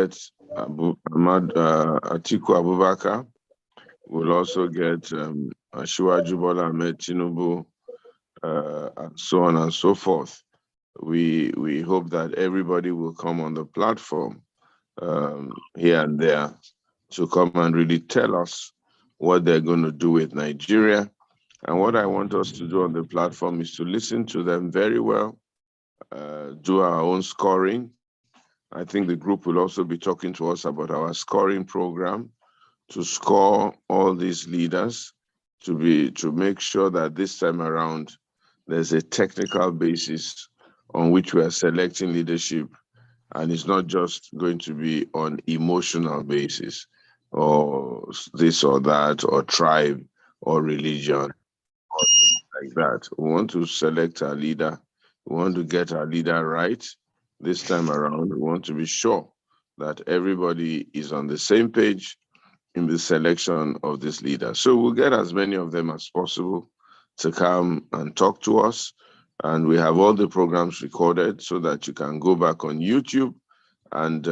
get Atiku Abubakar. We'll also get Asiwaju Bola Ahmed Tinubu, and so on and so forth. We hope that everybody will come on the platform here and there to come and really tell us what they're going to do with Nigeria. And what I want us to do on the platform is to listen to them very well, do our own scoring. I think the group will also be talking to us about our scoring program to score all these leaders, to make sure that this time around there's a technical basis on which we are selecting leadership, and it's not just going to be on emotional basis or this or that or tribe or religion or things like that. We want to select our leader. We want to get our leader right this time around. We want to be sure that everybody is on the same page in the selection of this leader. So we'll get as many of them as possible to come and talk to us. And we have all the programs recorded so that you can go back on YouTube and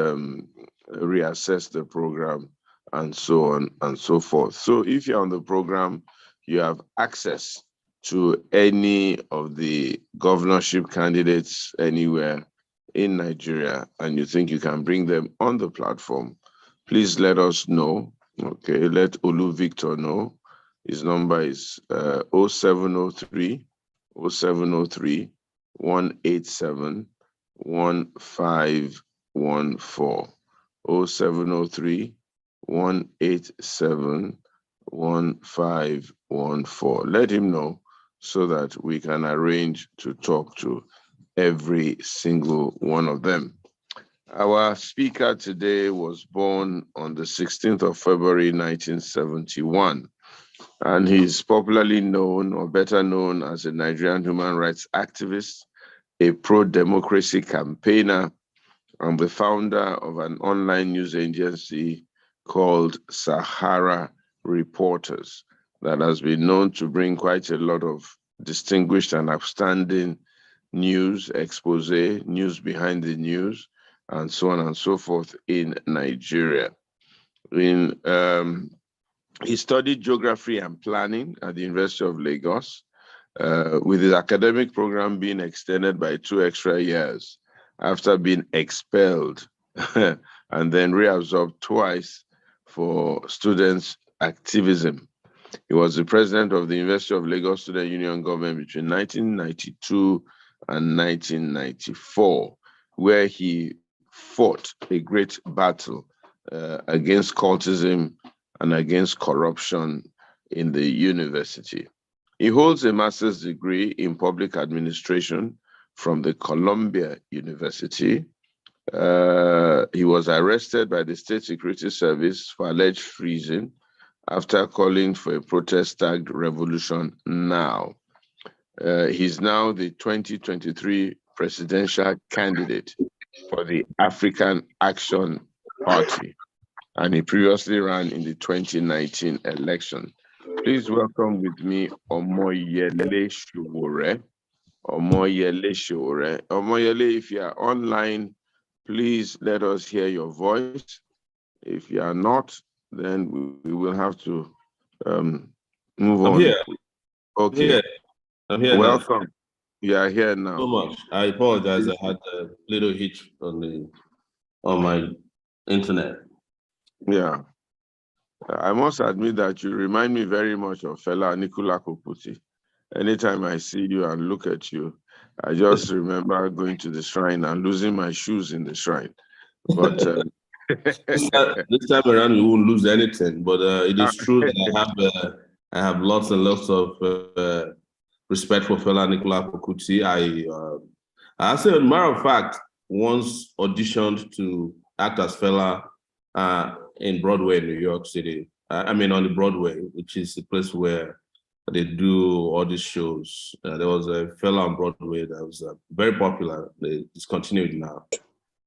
reassess the program and so on and so forth. So if you're on the program, you have access to any of the governorship candidates anywhere in Nigeria, and you think you can bring them on the platform, please let us know. Okay, let Olu Victor know. His number is 0703 187 1514. 0703 187 1514. Let him know so that we can arrange to talk to every single one of them. Our speaker today was born on the 16th of February, 1971, and he's popularly known, or better known, as a Nigerian human rights activist, a pro-democracy campaigner, and the founder of an online news agency called Sahara Reporters that has been known to bring quite a lot of distinguished and outstanding news, expose, news behind the news, and so on and so forth in Nigeria. He studied geography and planning at the University of Lagos, with his academic program being extended by 2 extra years after being expelled and then reabsorbed twice for students' activism. He was the president of the University of Lagos Student Union government between 1992 and 1994, where he fought a great battle against cultism and against corruption in the university. He holds a master's degree in public administration from the Columbia University. He was arrested by the State Security Service for alleged treason after calling for a protest tagged Revolution Now. He's now the 2023 presidential candidate for the African Action Party, and he previously ran in the 2019 election. Please welcome with me Omoyele Sowore. Omoyele Sowore. Omoyele, if you are online, please let us hear your voice. If you are not, then we will have to move on. Here. Okay. I'm here. Welcome. Now. You are here now. So much. I apologize. I had a little hitch on my internet. Yeah. I must admit that you remind me very much of Fela Anikulapo Kuti. Anytime I see you and look at you, I just remember going to the shrine and losing my shoes in the shrine. But this time around, you won't lose anything. But it is true that I have lots and lots of respect for Fela Anikulapo Kuti. I say, as a matter of fact, once auditioned to act as Fela in Broadway in New York City. I mean, on the Broadway, which is the place where they do all these shows. There was a Fela on Broadway that was very popular. They discontinued now.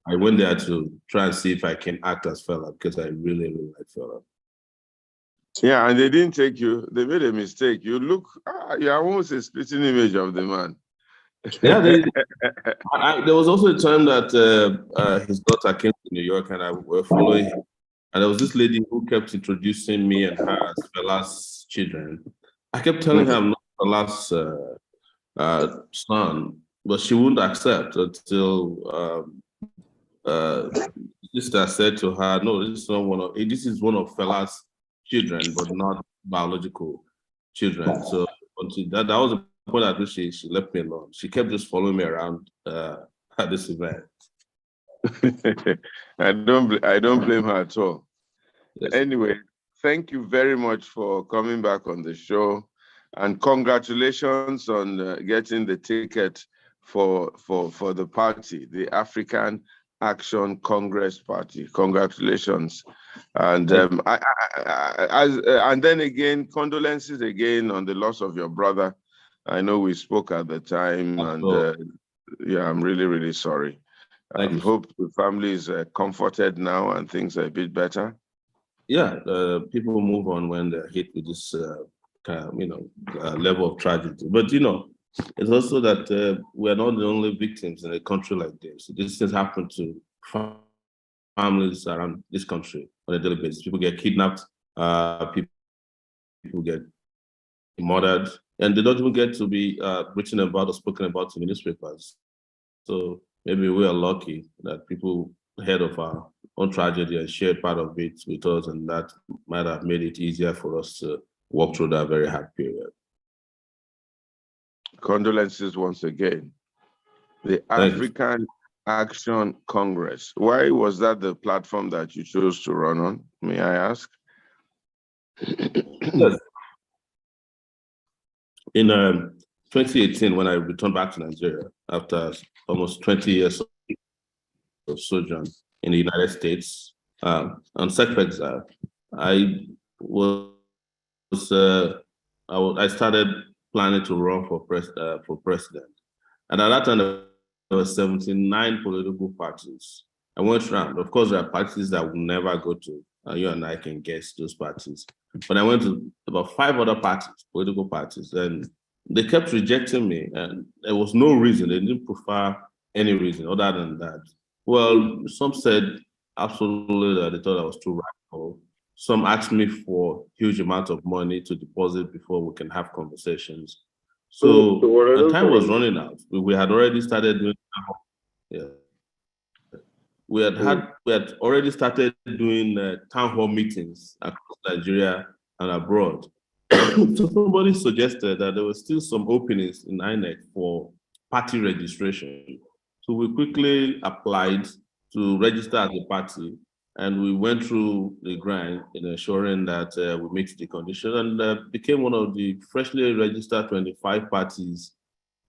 I went there to try and see if I can act as Fela because I really, really like Fela. Yeah, and they didn't take you. They made a mistake. You look, you're almost a splitting image of the man. Yeah, there was also a time that his daughter came to New York and I were following him. And there was this lady who kept introducing me and her as Fela's children. I kept telling her I'm not Fela's son, but she wouldn't accept until sister said to her, "No, this is one of Fela's children, but not biological children." So until that was the point at which she left me alone. She kept just following me around at this event. I don't blame her at all. Yes. Anyway, thank you very much for coming back on the show, and congratulations on getting the ticket for the party, the African Action Congress Party. Congratulations, and and then again, condolences again on the loss of your brother. I know we spoke at the time, and yeah, I'm really sorry. I hope the family is comforted now and things are a bit better. Yeah, people move on when they're hit with this level of tragedy. But it's also that we're not the only victims in a country like this. These things happen to families around this country on a daily basis. People get kidnapped, people get murdered, and they don't even get to be written about or spoken about in the newspapers. So maybe we are lucky that people heard of our own tragedy and shared part of it with us, and that might have made it easier for us to walk through that very hard period. Condolences once again. The African Action Congress. Why was that the platform that you chose to run on? May I ask? Yes. In 2018, when I returned back to Nigeria after almost 20 years of sojourn in the United States, on SecPexA, I started planning to run for president. And at that time, there were 79 political parties. I went around. Of course, there are parties that will never go to. You and I can guess those parties. But I went to about 5 other parties, political parties, and they kept rejecting me. And there was no reason. They didn't prefer any reason other than that. Well, some said absolutely that they thought I was too radical. Some asked me for huge amount of money to deposit before we can have conversations. So the time was running out. We had already started doing, we had already started doing town hall meetings across Nigeria and abroad. So somebody suggested that there were still some openings in INEC for party registration. So we quickly applied to register as a party, and we went through the grind in ensuring that we meet the condition, and became one of the freshly registered 25 parties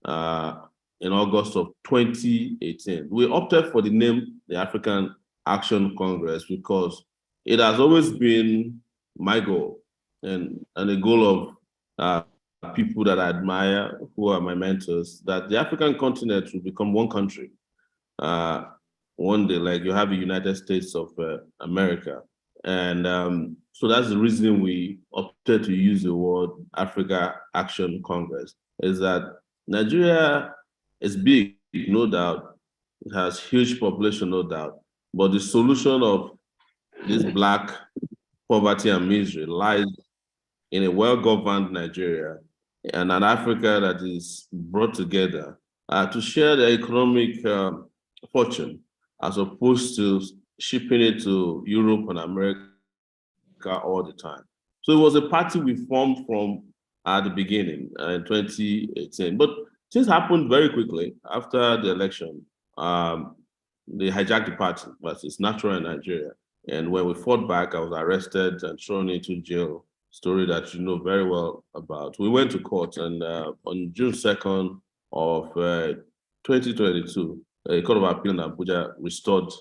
in August of 2018. We opted for the name, the African Action Congress, because it has always been my goal and the goal of people that I admire, who are my mentors, that the African continent will become one country. One day, like you have the United States of America. And so that's the reason we opted to use the word Africa Action Congress, is that Nigeria is big, no doubt. It has huge population, no doubt. But the solution of this Black poverty and misery lies in a well-governed Nigeria and an Africa that is brought together to share the economic fortune, as opposed to shipping it to Europe and America all the time. So it was a party we formed from at the beginning in 2018. But things happened very quickly after the election. They hijacked the party, but it's natural in Nigeria. And when we fought back, I was arrested and thrown into jail. Story that you know very well about. We went to court, and on June 2nd of 2022, a Court of Appeal in Abuja restored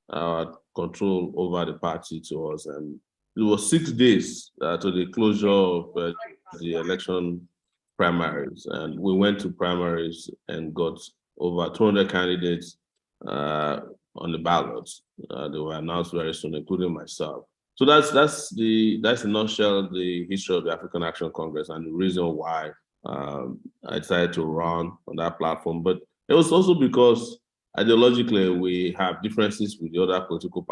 our control over the party to us. And it was 6 days to the closure of the election primaries. And we went to primaries and got over 200 candidates on the ballots. They were announced very soon, including myself. So that's in a nutshell the history of the African Action Congress and the reason why I decided to run on that platform. But it was also because ideologically we have differences with the other political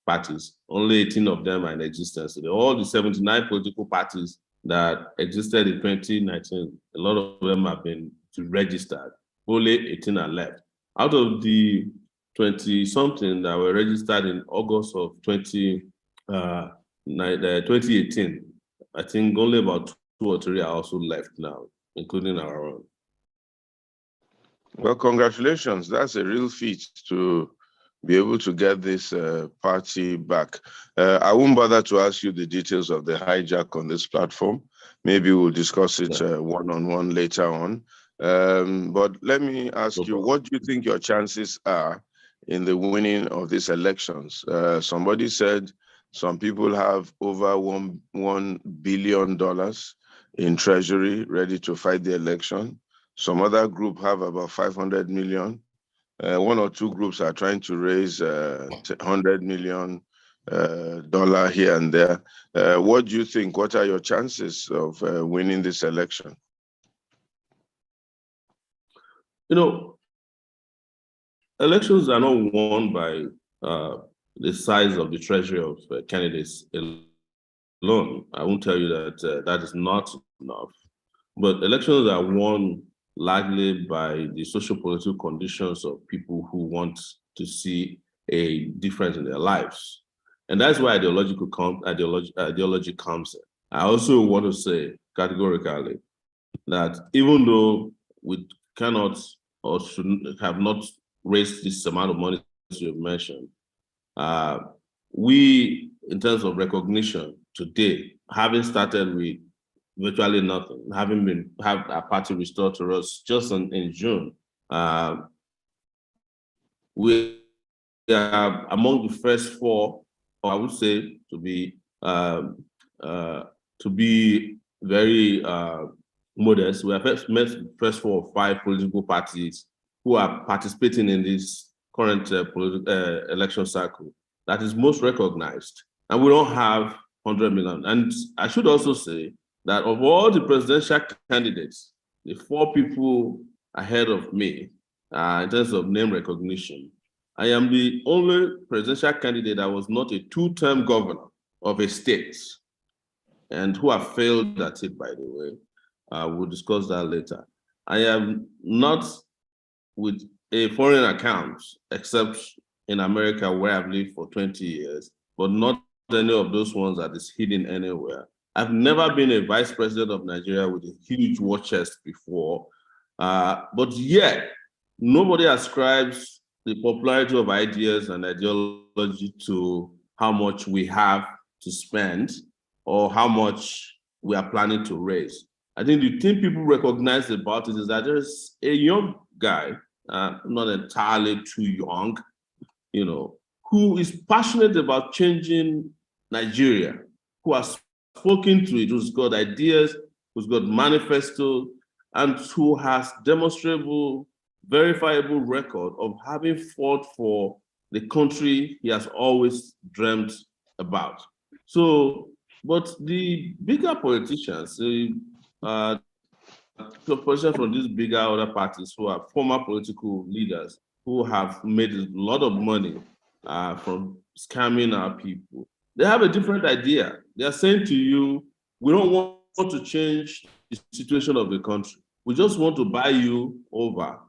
parties. Only 18 of them are in existence today. All the 79 political parties that existed in 2019, a lot of them have been registered. Only 18 are left. Out of the 20-something that were registered in August of 2018, I think only about 2 or 3 are also left now, including our own. Well, congratulations. That's a real feat to be able to get this party back. I won't bother to ask you the details of the hijack on this platform. Maybe we'll discuss it one-on-one later on. But let me ask you, what do you think your chances are in the winning of these elections? Somebody said some people have over $1 billion in treasury ready to fight the election. Some other group have about 500 million. One or two groups are trying to raise $100 million here and there. What do you think? What are your chances of winning this election? You know, elections are not won by the size of the treasury of candidates alone. I won't tell you that that is not enough. But elections are won largely by the social-political conditions of people who want to see a difference in their lives. And that's why ideology comes in. I also want to say categorically that even though we cannot or should have not raised this amount of money as you've mentioned, we, in terms of recognition today, having started with virtually nothing, having have our party restored to us just in June, we are among the first 4, or I would say to be very modest. We are first 4 or 5 political parties who are participating in this current election cycle that is most recognized, and we don't have 100 million. And I should also say that of all the presidential candidates, the 4 people ahead of me, in terms of name recognition, I am the only presidential candidate that was not a 2-term governor of a state, and who have failed at it, by the way. We'll discuss that later. I am not with a foreign account, except in America, where I've lived for 20 years, but not any of those ones that is hidden anywhere. I've never been a vice president of Nigeria with a huge war chest before, but yet nobody ascribes the popularity of ideas and ideology to how much we have to spend or how much we are planning to raise. I think the thing people recognize about it is that there's a young guy, not entirely too young, who is passionate about changing Nigeria, who has spoken to it, who's got ideas, who's got manifesto, and who has demonstrable, verifiable record of having fought for the country he has always dreamt about. So, but the bigger politicians, politicians from these bigger other parties who are former political leaders who have made a lot of money from scamming our people, they have a different idea. They are saying to you, we don't want to change the situation of the country. We just want to buy you over.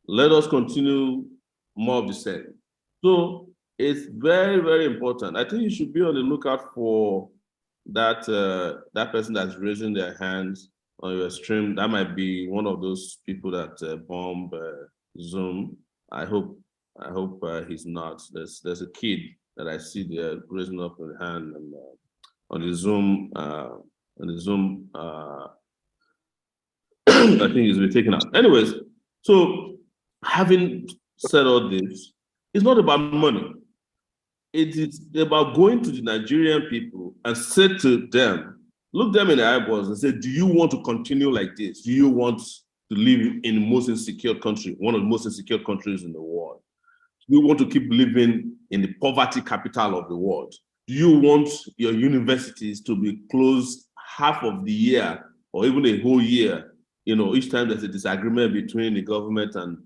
Let us continue more of the same. So it's very, very important. I think you should be on the lookout for that person that's raising their hands on your stream. That might be one of those people that bomb Zoom. I hope he's not. There's a kid that I see there raising up a hand and, on the Zoom. I think he's been taken out. Anyways, so having said all this, it's not about money. It is about going to the Nigerian people and say to them, look them in the eyeballs and say, do you want to continue like this? Do you want to live in the most insecure country, one of the most insecure countries in the world? Do you want to keep living in the poverty capital of the world? Do you want your universities to be closed half of the year or even a whole year each time there's a disagreement between the government and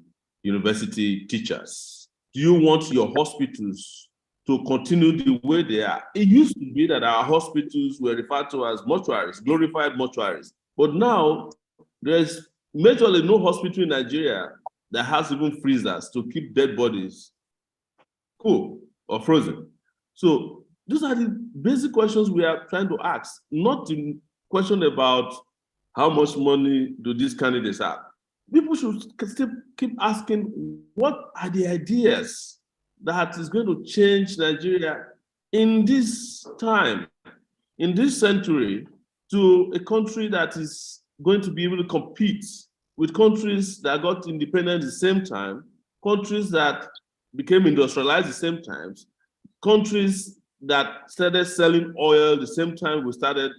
university teachers? Do you want your hospitals to continue the way they are? It used to be that our hospitals were referred to as mortuaries, glorified mortuaries. But now there's majorly no hospital in Nigeria that has even freezers to keep dead bodies cool or frozen. So those are the basic questions we are trying to ask, not the question about how much money do these candidates have. People should still keep asking, what are the ideas that is going to change Nigeria in this time, in this century, to a country that is going to be able to compete with countries that got independent at the same time, countries that became industrialized at the same time, countries that started selling oil the same time we started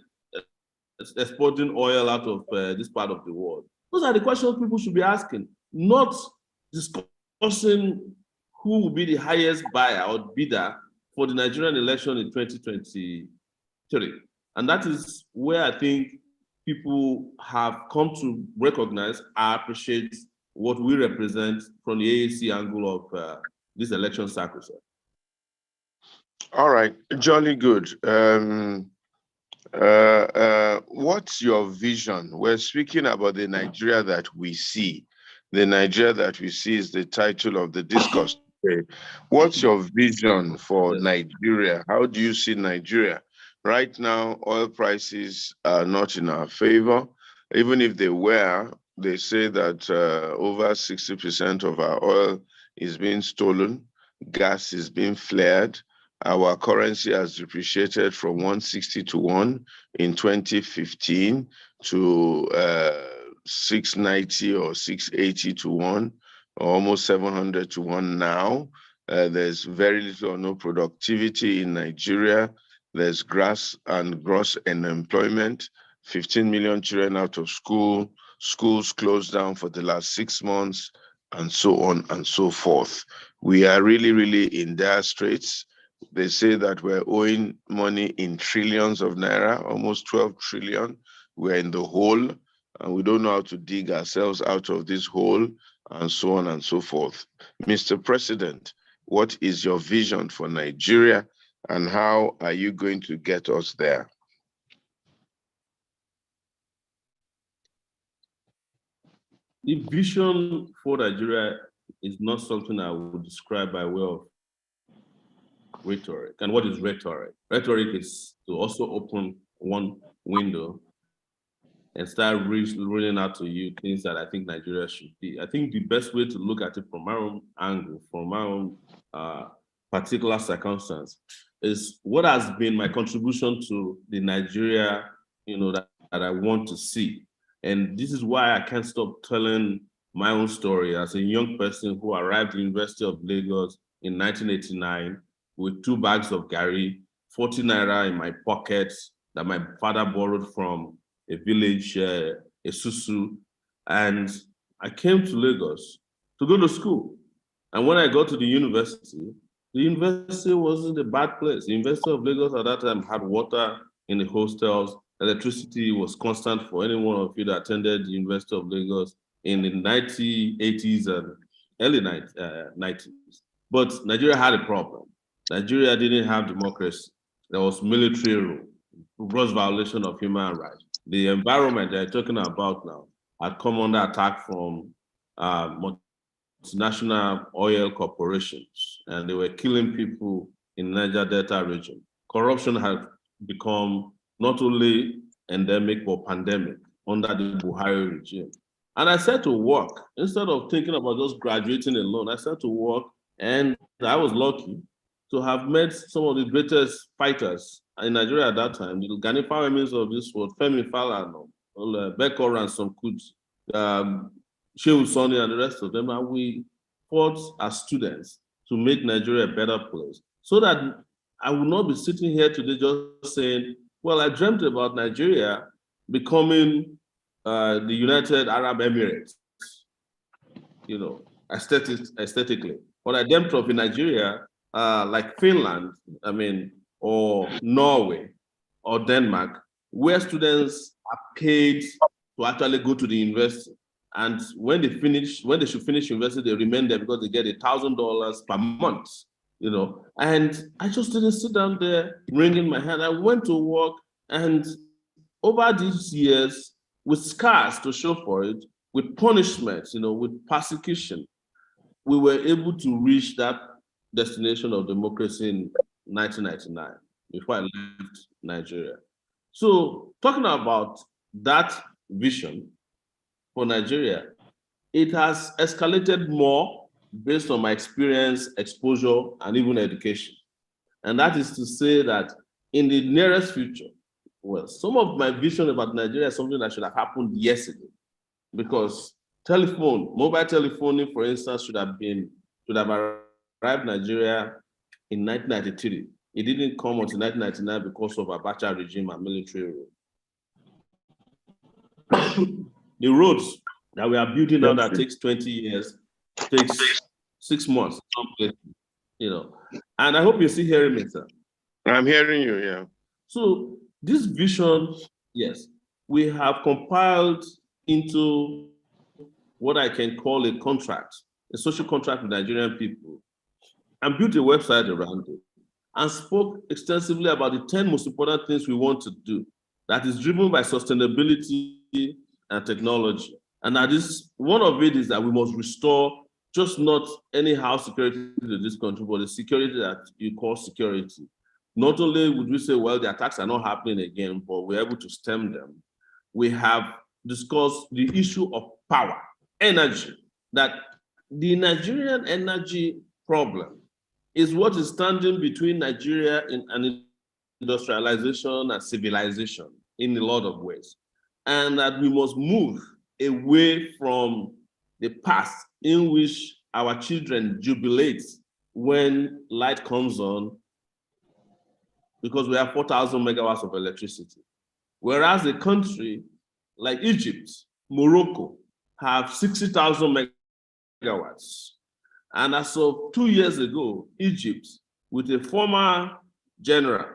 exporting oil out of this part of the world. Those are the questions people should be asking, not discussing who will be the highest buyer or bidder for the Nigerian election in 2023. And that is where I think people have come to recognize, I appreciate what we represent from the AAC angle of this election cycle, sir. All right, jolly good. What's your vision? We're speaking about the Nigeria that we see. The Nigeria that we see is the title of the discourse today. What's your vision for Nigeria? How do you see Nigeria? Right now, oil prices are not in our favor. Even if they were, they say that over 60% of our oil is being stolen, gas is being flared. Our currency has depreciated from 160 to 1 in 2015 to 690 or 680 to 1, or almost 700 to 1 now. There's very little or no productivity in Nigeria. There's gross unemployment, 15 million children out of school, schools closed down for the last 6 months, and so on and so forth. We are really, really in dire straits. They say that we're owing money in trillions of naira, almost 12 trillion. We're in the hole, and we don't know how to dig ourselves out of this hole, and so on and so forth. Mr. President, what is your vision for Nigeria, and how are you going to get us there? The vision for Nigeria is not something I would describe by way of rhetoric. And what is rhetoric? Rhetoric is to also open one window and start rolling out to you things that I think Nigeria should be. I think the best way to look at it from my own angle, from my own particular circumstance, is what has been my contribution to the Nigeria, that I want to see. And this is why I can't stop telling my own story as a young person who arrived at the University of Lagos in 1989 with 2 bags of garri, 40 naira in my pocket that my father borrowed from a village, Esusu. And I came to Lagos to go to school. And when I got to the university wasn't a bad place. The University of Lagos at that time had water in the hostels. Electricity was constant for any one of you that attended the University of Lagos in the 1980s and early 90s. But Nigeria had a problem. Nigeria didn't have democracy. There was military rule, gross violation of human rights. The environment they're talking about now had come under attack from multinational oil corporations, and they were killing people in Niger Delta region. Corruption had become not only endemic but pandemic under the Buhari regime. And I set to work. Instead of thinking about just graduating alone, I set to work, and I was lucky to have met some of the greatest fighters in Nigeria at that time. The Ghanaian Emirates of this world, Femi Falana, Bekor and some Kuti, Shehu Sani and the rest of them, and we fought as students to make Nigeria a better place, so that I would not be sitting here today just saying, well, I dreamt about Nigeria becoming the United Arab Emirates, aesthetically. What I dreamt of in Nigeria, like Finland, or Norway or Denmark, where students are paid to actually go to the university. And when they should finish university, they remain there because they get $1,000 per month, And I just didn't sit down there wringing my hand. I went to work, and over these years, with scars to show for it, with punishment, with persecution, we were able to reach that destination of democracy in 1999, before I left Nigeria. So talking about that vision for Nigeria, it has escalated more based on my experience, exposure, and even education. And that is to say that in the nearest future, well, some of my vision about Nigeria is something that should have happened years ago, because mobile telephoning, for instance, should have arrived in Nigeria in 1993. It didn't come until 1999 because of Abacha regime and military rule. The roads that we are building now that takes 20 years, takes 6 months, And I hope you're still hearing me, sir. I'm hearing you, yeah. So this vision, yes, we have compiled into what I can call a contract, a social contract with Nigerian people, and built a website around it, and spoke extensively about the 10 most important things we want to do that is driven by sustainability and technology. And that is, one of it is that we must restore just not anyhow security to this country, but the security that you call security. Not only would we say, well, the attacks are not happening again, but we're able to stem them. We have discussed the issue of power, energy, that the Nigerian energy problem is what is standing between Nigeria and industrialization and civilization in a lot of ways. And that we must move away from the past in which our children jubilate when light comes on, because we have 4,000 megawatts of electricity. Whereas a country like Egypt, Morocco, have 60,000 megawatts. And as of 2 years ago, Egypt, with a former general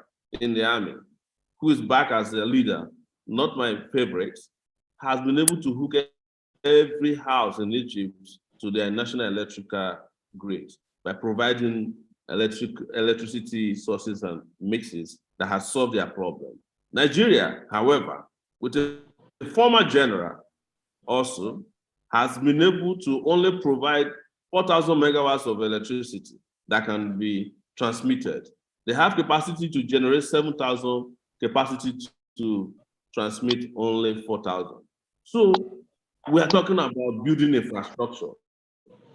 in the army, who is back as a leader, not my favorite, has been able to hook every house in Egypt to their national electrical grid by providing electricity sources and mixes that has solved their problem. Nigeria, however, with a former general also, has been able to only provide 4,000 megawatts of electricity that can be transmitted. They have capacity to generate 7,000, capacity to transmit only 4,000. So we are talking about building infrastructure.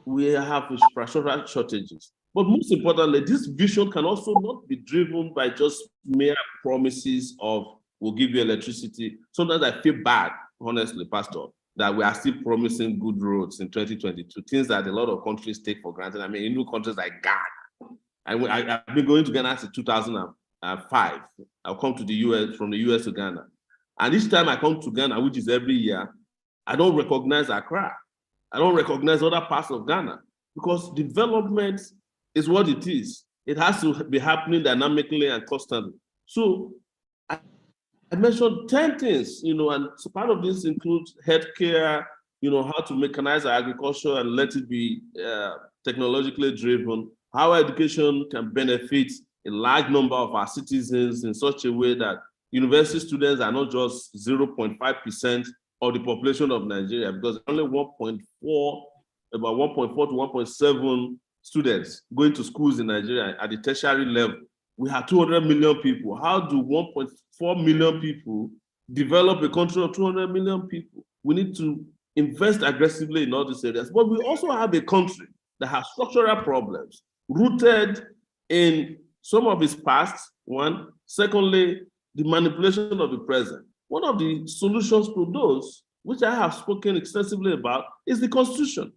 We have infrastructure shortages. But most importantly, this vision can also not be driven by just mere promises of, we'll give you electricity. Sometimes I feel bad, honestly, Pastor, that we are still promising good roads in 2022, things that a lot of countries take for granted. I mean, in new countries like Ghana, I've been going to Ghana since 2005. I'll come to the US, from the US to Ghana. And each time I come to Ghana, which is every year, I don't recognize Accra. I don't recognize other parts of Ghana, because development is what it is. It has to be happening dynamically and constantly. So I mentioned 10 things, and so part of this includes healthcare, how to mechanize our agriculture and let it be technologically driven, how education can benefit a large number of our citizens in such a way that university students are not just 0.5% of the population of Nigeria, because only 1.4 to 1.7 students going to schools in Nigeria at the tertiary level. We have 200 million people. How do 1.4 million people develop a country of 200 million people? We need to invest aggressively in all these areas. But we also have a country that has structural problems rooted in some of its past, one. Secondly, the manipulation of the present. One of the solutions to those, which I have spoken extensively about, is the Constitution.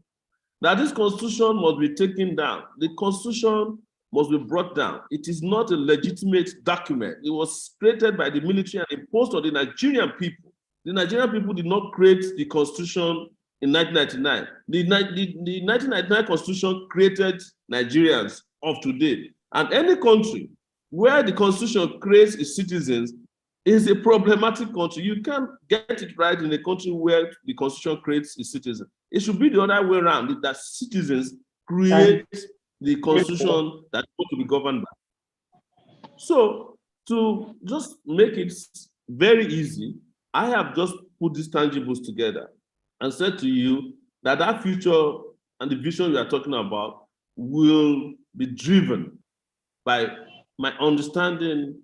That this Constitution must be taken down. The Constitution must be brought down. It is not a legitimate document. It was created by the military and imposed on the Nigerian people. The Nigerian people did not create the Constitution in 1999. The 1999 Constitution created Nigerians of today. And any country where the Constitution creates its citizens is a problematic country. You can't get it right in a country where the constitution creates a citizen. It should be the other way around, that citizens create the constitution that want to be governed by. So to just make it very easy, I have just put these tangibles together and said to you that that future and the vision you are talking about will be driven by my understanding,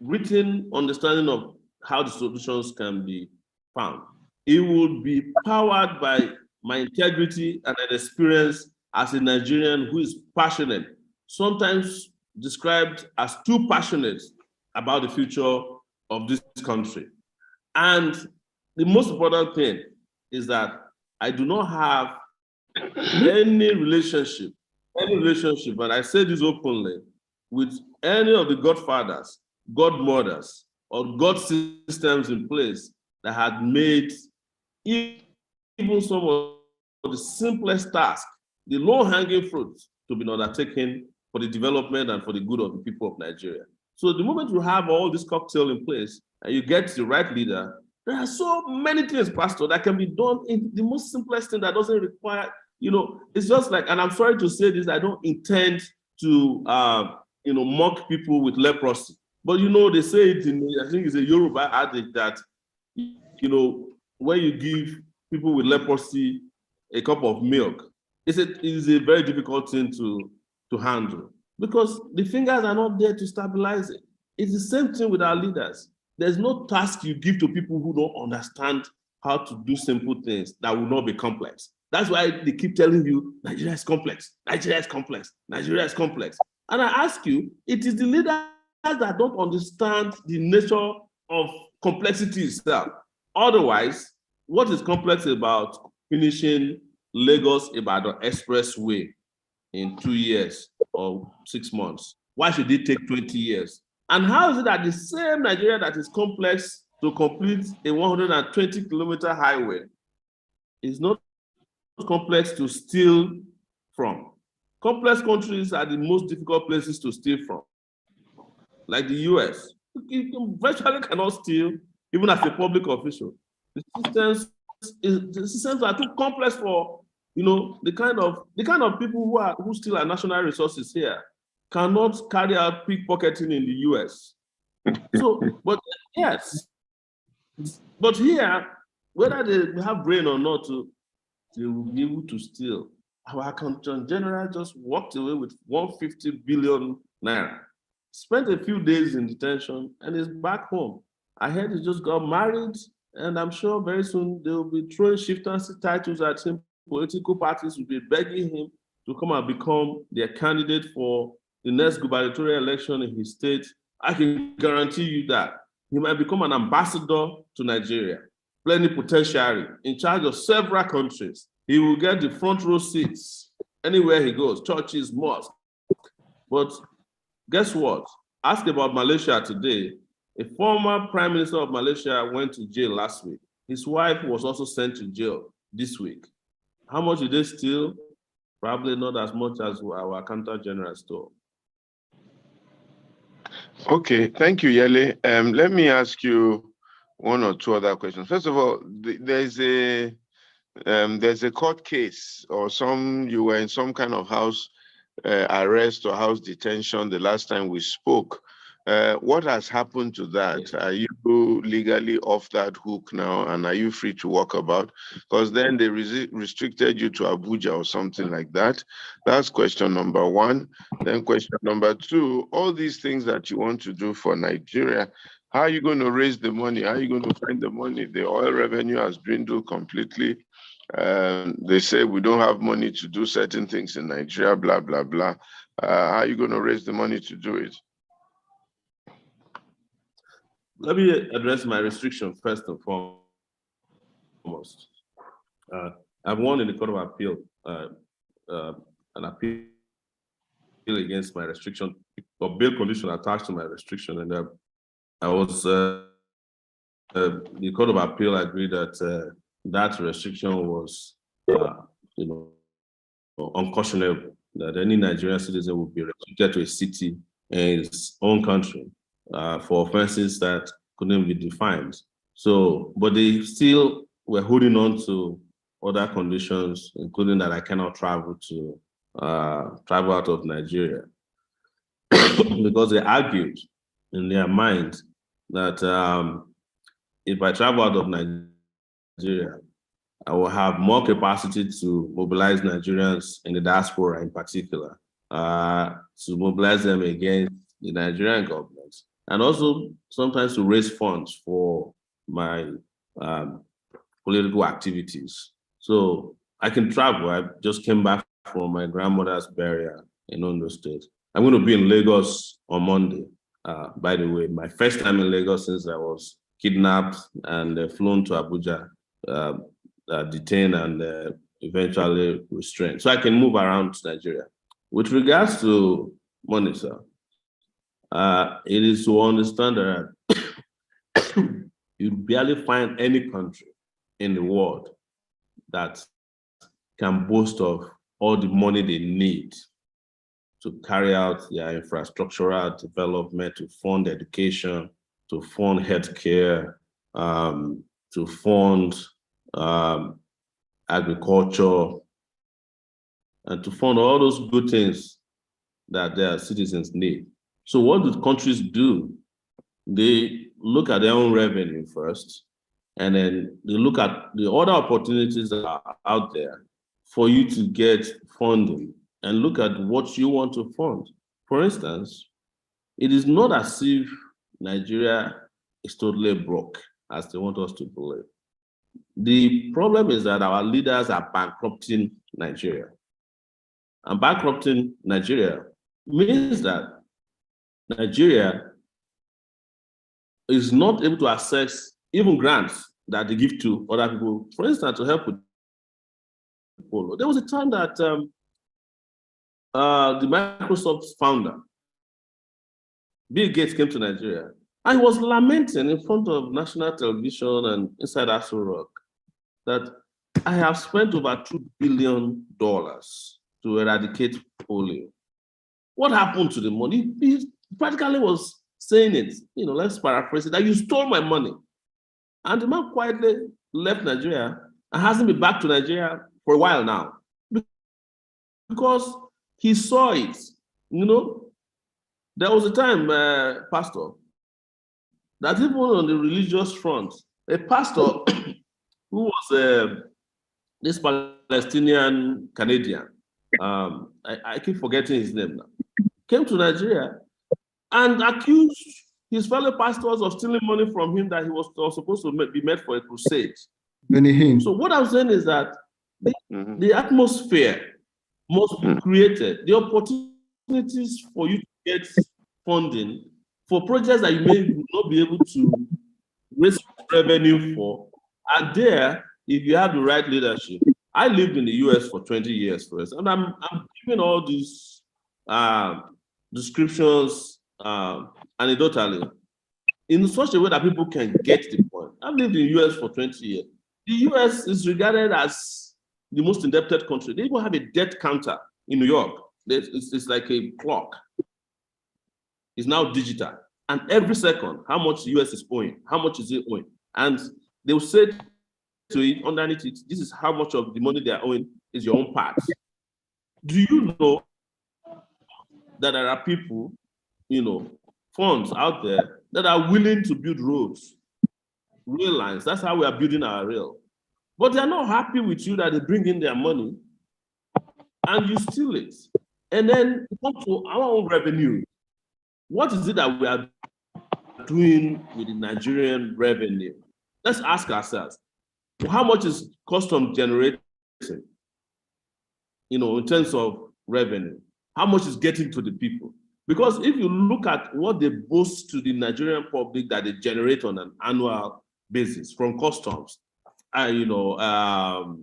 written understanding of how the solutions can be found. It will be powered by my integrity and an experience as a Nigerian who is passionate, sometimes described as too passionate about the future of this country. And the most important thing is that I do not have any relationship, and I say this openly, with any of the godfathers, godmothers, or god systems in place that had made even some of the simplest tasks, the low-hanging fruits, to be undertaken for the development and for the good of the people of Nigeria. So the moment you have all this cocktail in place and you get the right leader, there are so many things, Pastor, that can be done in the most simplest thing that doesn't require, it's just like, and I'm sorry to say this, I don't intend to, mock people with leprosy. But, they say it in, I think it's a Yoruba adage that, when you give people with leprosy a cup of milk, it's a very difficult thing to handle because the fingers are not there to stabilize it. It's the same thing with our leaders. There's no task you give to people who don't understand how to do simple things that will not be complex. That's why they keep telling you, Nigeria is complex, Nigeria is complex, Nigeria is complex. And I ask you, it is the leaders that don't understand the nature of complexity itself. Otherwise, what is complex about finishing Lagos-Ibadan Expressway in 2 years or 6 months? Why should it take 20 years? And how is it that the same Nigeria that is complex to complete a 120-kilometer highway is not complex to steal from? Complex countries are the most difficult places to steal from, like the US. You virtually cannot steal, even as a public official. The systems are too complex for the kind of people who steal our national resources here cannot carry out pickpocketing in the US. So, but yes, but here, whether they have brain or not, they will be able to steal. Our accountant general just walked away with 150 billion naira, spent a few days in detention, and is back home. I heard he just got married, and I'm sure very soon they will be throwing chieftaincy titles at him. Political parties will be begging him to come and become their candidate for the next gubernatorial election in his state. I can guarantee you that he might become an ambassador to Nigeria, plenipotentiary, in charge of several countries. He will get the front row seats anywhere he goes, churches, mosques. But guess what? Ask about Malaysia today. A former prime minister of Malaysia went to jail last week. His wife was also sent to jail this week. How much did they steal? Probably not as much as our accountant general stole. Okay, thank you, Yele. Let me ask you one or two other questions. First of all, there's a court case, or you were in some kind of house arrest or house detention the last time we spoke. What has happened to that? Are you legally off that hook now, and are you free to walk about? Because then they restricted you to Abuja or something like that. That's question number one. Then question number two, all these things that you want to do for Nigeria, how are you going to raise the money? How are you going to find the money? The oil revenue has dwindled completely. They say we don't have money to do certain things in Nigeria, blah, blah, blah. How are you going to raise the money to do it? Let me address my restriction first and foremost. I've won in the Court of Appeal an appeal against my restriction, or bail condition attached to my restriction, and I was the Court of Appeal agreed that that restriction was, unconscionable, that any Nigerian citizen would be restricted to a city in his own country for offenses that couldn't be defined. So, but they still were holding on to other conditions, including that I cannot travel out of Nigeria, because they argued in their mind that if I travel out of Nigeria, I will have more capacity to mobilize Nigerians in the diaspora in particular, to mobilize them against the Nigerian government, and also sometimes to raise funds for my political activities. So I can travel. I just came back from my grandmother's burial in Ondo State. I'm going to be in Lagos on Monday. By the way, my first time in Lagos since I was kidnapped and flown to Abuja, detained and eventually restrained. So I can move around Nigeria. With regards to money, sir, it is to understand that you barely find any country in the world that can boast of all the money they need to carry out their infrastructural development, to fund education, to fund healthcare, to fund agriculture, and to fund all those good things that their citizens need. So what do countries do? They look at their own revenue first, and then they look at the other opportunities that are out there for you to get funding, and look at what you want to fund. For instance, it is not as if Nigeria is totally broke, as they want us to believe. The problem is that our leaders are bankrupting Nigeria. And bankrupting Nigeria means that Nigeria is not able to access even grants that they give to other people, for instance, to help with polo. There was a time that the Microsoft founder, Bill Gates, came to Nigeria, and he was lamenting in front of national television and inside Aso Rock that I have spent over $2 billion to eradicate polio. What happened to the money? He practically was saying it, let's paraphrase it, that you stole my money. And the man quietly left Nigeria and hasn't been back to Nigeria for a while now, because he saw it. There was a time, Pastor, that even on the religious front, a pastor who was this Palestinian Canadian, I keep forgetting his name now, came to Nigeria and accused his fellow pastors of stealing money from him that he was supposed to be made for a crusade. So what I'm saying is that the atmosphere must be created, the opportunities for you to get funding for projects that you may not be able to raise revenue for are there if you have the right leadership. I lived in the US for 20 years first, and I'm giving all these descriptions anecdotally in such a way that people can get the point. I've lived in the US for 20 years. The US is regarded as the most indebted country. They even have a debt counter in New York. It's like a clock. It's now digital. And every second, how much the US is owing, how much is it owing? And they will say to it, underneath it, this is how much of the money they are owing is your own part. Do you know that there are people, funds out there that are willing to build roads, rail lines? That's how we are building our rail. But they're not happy with you that they bring in their money and you steal it. And then come to our own revenue. What is it that we are doing with the Nigerian revenue? Let's ask ourselves, how much is custom generating, in terms of revenue? How much is getting to the people? Because if you look at what they boast to the Nigerian public that they generate on an annual basis from customs, all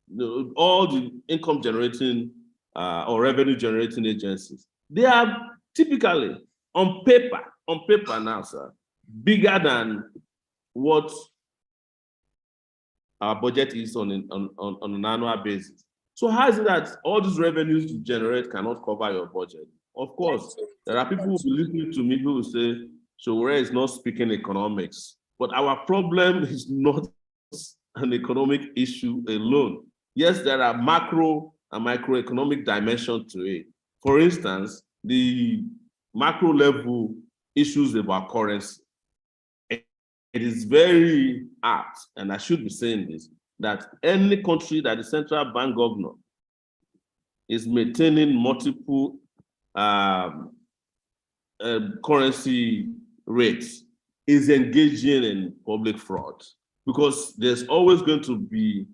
the income generating or revenue generating agencies, they are typically on paper now, sir, bigger than what our budget is on an annual basis. So how is it that all these revenues you generate cannot cover your budget? Of course, there are people who will be listening to me who will say, Sowore is not speaking economics, but our problem is not an economic issue alone. Yes, there are macro and microeconomic dimensions to it. For instance, the macro level issues about currency. It is very apt, and I should be saying this, that any country that the central bank governor is maintaining multiple currency rates is engaging in public fraud, because there's always going to be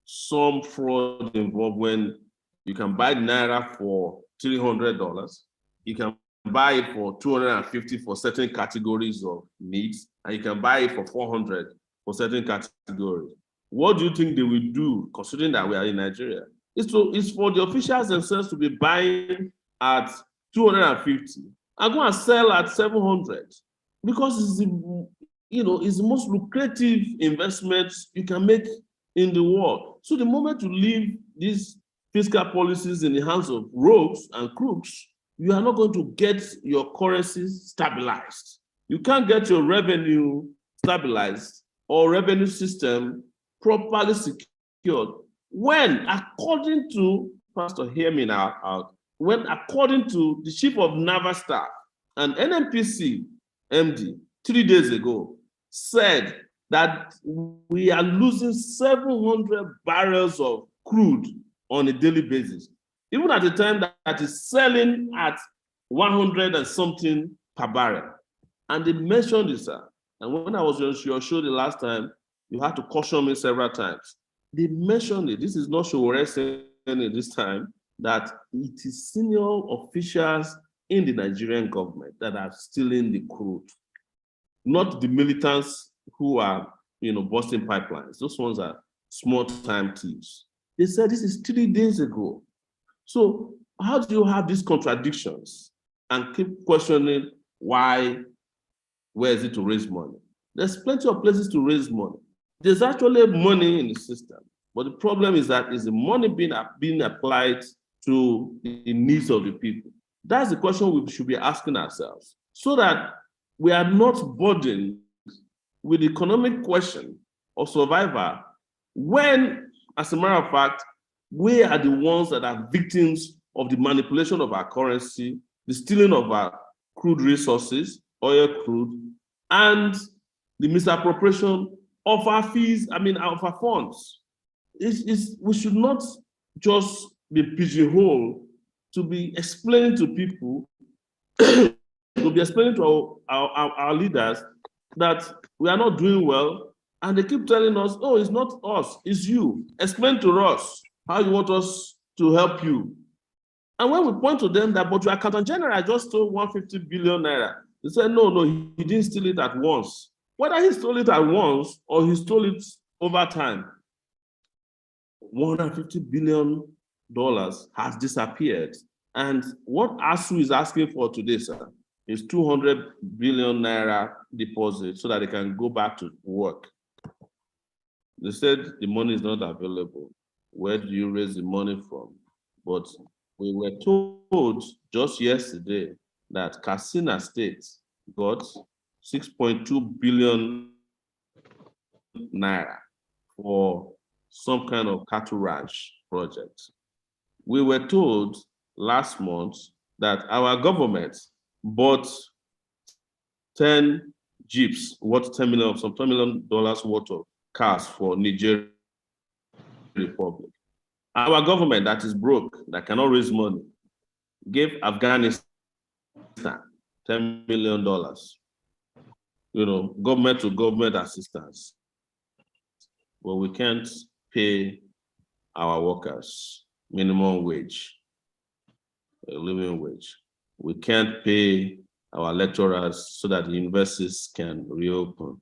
some fraud involved when you can buy Naira for $300, you can buy it for 250 for certain categories of needs, and you can buy it for 400 for certain categories. What do you think they will do, considering that we are in Nigeria? It's for the officials themselves to be buying at 250 and go and sell at 700, because it's the most lucrative investment you can make in the world. So the moment you leave these fiscal policies in the hands of rogues and crooks, you are not going to get your currency stabilized. You can't get your revenue stabilized or revenue system properly secured when, according to, Pastor, hear me now out, when according to the chief of naval staff and NNPC MD 3 days ago said that we are losing 700 barrels of crude on a daily basis, even at the time that is selling at 100 and something per barrel. And they mentioned this, sir. And when I was on your show the last time, you had to caution me several times. They mentioned it. This is not Sowore saying it this time, that it is senior officials in the Nigerian government that are stealing the crude, not the militants who are, busting pipelines. Those ones are small-time thieves. They said this is 3 days ago. So how do you have these contradictions and keep questioning where is it to raise money? There's plenty of places to raise money. There's actually money in the system, but the problem is that is the money being applied to the needs of the people? That's the question we should be asking ourselves, so that we are not burdened with the economic question of survival when, as a matter of fact, we are the ones that are victims of the manipulation of our currency, the stealing of our crude resources, oil crude, and the misappropriation of our fees, of our funds. We should not just be pigeonholed to be explaining to people, to be explaining to our leaders that we are not doing well, and they keep telling us, oh, it's not us, it's you. Explain to us how you want us to help you. And when we point to them that, but your accountant general just stole 150 billion naira, they said, no, he didn't steal it at once. Whether he stole it at once or he stole it over time, $150 billion has disappeared. And what ASU is asking for today, sir, is 200 billion naira deposit so that they can go back to work. They said the money is not available. Where do you raise the money from? But we were told just yesterday that Katsina State got 6.2 billion naira for some kind of cattle ranch project. We were told last month that our government bought 10 jeeps worth $10 million worth of cars for Nigeria Republic. Our government that is broke, that cannot raise money, gave Afghanistan $10 million, government to government assistance. But we can't pay our workers minimum wage, a living wage. We can't pay our lecturers so that the universities can reopen.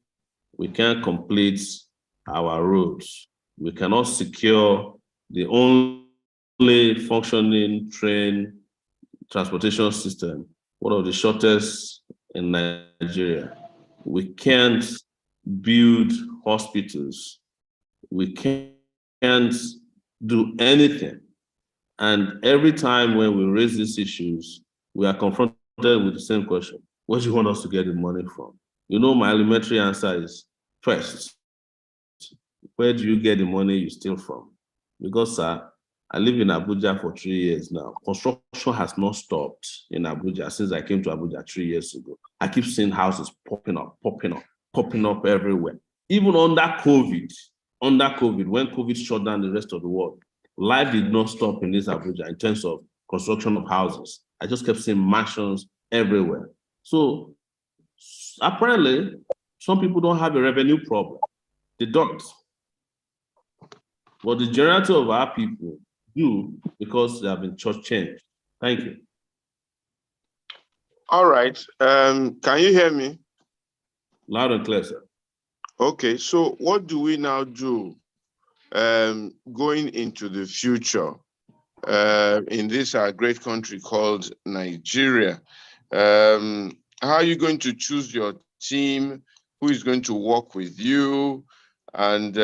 We can't complete our roads. We cannot secure the only functioning train transportation system, one of the shortest in Nigeria. We can't build hospitals. We can't do anything. And every time when we raise these issues, we are confronted with the same question. Where do you want us to get the money from? You know, my elementary answer is, first, where do you get the money you steal from? Because, sir, I live in Abuja for 3 years now. Construction has not stopped in Abuja since I came to Abuja 3 years ago. I keep seeing houses popping up everywhere. Even under COVID, when COVID shut down the rest of the world, life did not stop in this Abuja in terms of construction of houses. I just kept seeing mansions everywhere. So apparently, some people don't have a revenue problem. They don't. But the majority of our people do, because they have been changed. Thank you. All right. Can you hear me? Loud and clear, sir. Okay, so what do we now do going into the future in this great country called Nigeria? How are you going to choose your team? Who is going to work with you? And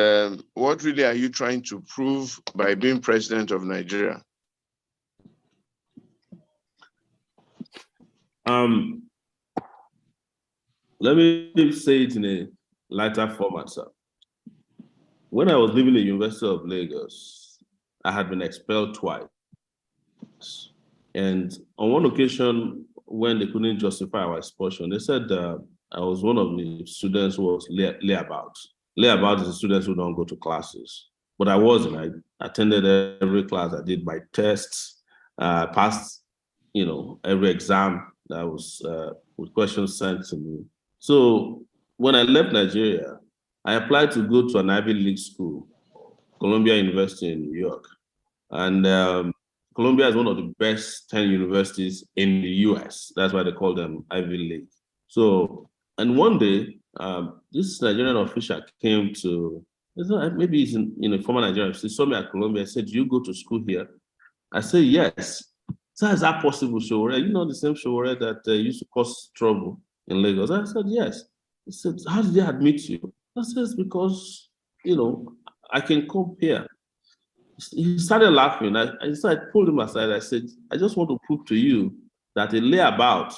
what really are you trying to prove by being president of Nigeria? Let me say it in a lighter format, sir. When I was living at the University of Lagos, I had been expelled twice. And on one occasion, when they couldn't justify our expulsion, they said I was one of the students who was layabout. Layabout is the students who don't go to classes. But I wasn't. I attended every class. I did my tests, passed, every exam that was with questions sent to me. So when I left Nigeria, I applied to go to an Ivy League school, Columbia University in New York. And Columbia is one of the best 10 universities in the US. That's why they call them Ivy League. So, and one day, this Nigerian official came to, maybe he's in former Nigerian, he saw me at Columbia. I said, "Do you go to school here?" I said, "Yes." So, "Is that possible, Sowore? You know the same Sowore that used to cause trouble in Lagos?" I said, "Yes." He said, "How did they admit you?" I said, "It's because, I can come here." He started laughing. I pulled him aside. I said, "I just want to prove to you that a layabout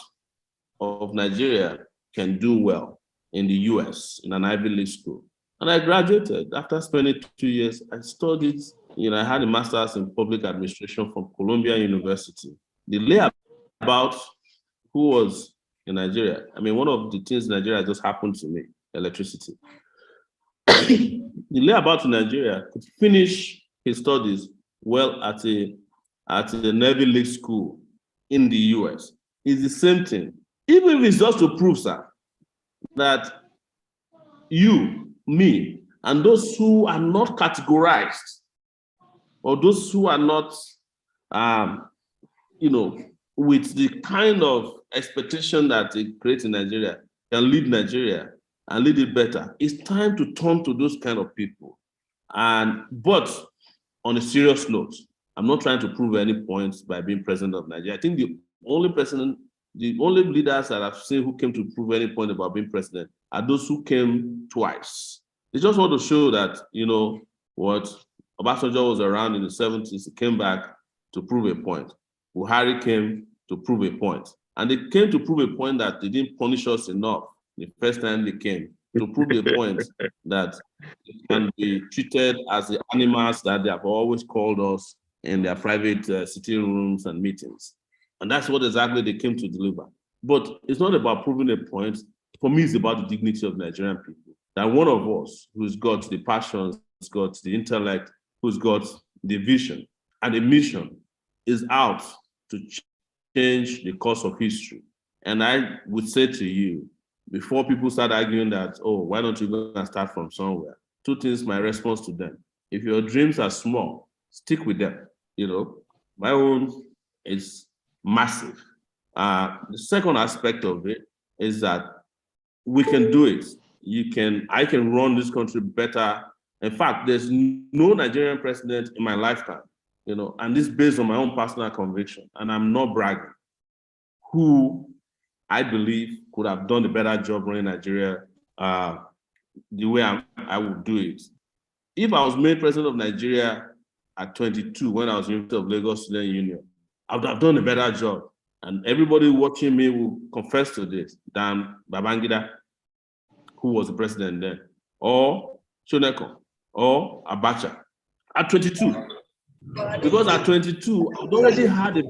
of Nigeria can do well in the US in an Ivy League school." And I graduated. After spending 2 years, I studied, I had a master's in public administration from Columbia University. The layabout who was in Nigeria, one of the things in Nigeria just happened to me, electricity. The layabout in Nigeria could finish his studies well at a Ivy League school in the US. It's the same thing. Even if it's just to prove, sir, that you, me, and those who are not categorized, or those who are not, with the kind of expectation that they create in Nigeria, can lead Nigeria and lead it better. It's time to turn to those kind of people. But on a serious note, I'm not trying to prove any points by being president of Nigeria. I think the only leaders that I've seen who came to prove any point about being president are those who came twice. They just want to show that, what Obasanjo was around in the 70s, he came back to prove a point. Buhari came to prove a point. And they came to prove a point that they didn't punish us enough the first time they came, to prove a point that they can be treated as the animals that they have always called us in their private sitting rooms and meetings. And that's what exactly they came to deliver. But it's not about proving a point. For me, it's about the dignity of Nigerian people. That one of us who's got the passions, who's got the intellect, who's got the vision and the mission is out to change the course of history. And I would say to you, before people start arguing that, "Oh, why don't you go and start from somewhere?" Two things, my response to them. If your dreams are small, stick with them. My own is massive. The second aspect of it is that we can do it. I can run this country better. In fact, there's no Nigerian president in my lifetime, and this is based on my own personal conviction, and I'm not bragging, who I believe could have done a better job running Nigeria the way I would do it. If I was made president of Nigeria at 22, when I was in University of Lagos Student Union, I would have done a better job And everybody watching me will confess to this, than Babangida, who was the president then, or Shoneko, or Abacha, at 22. Because at 22, I'd already had a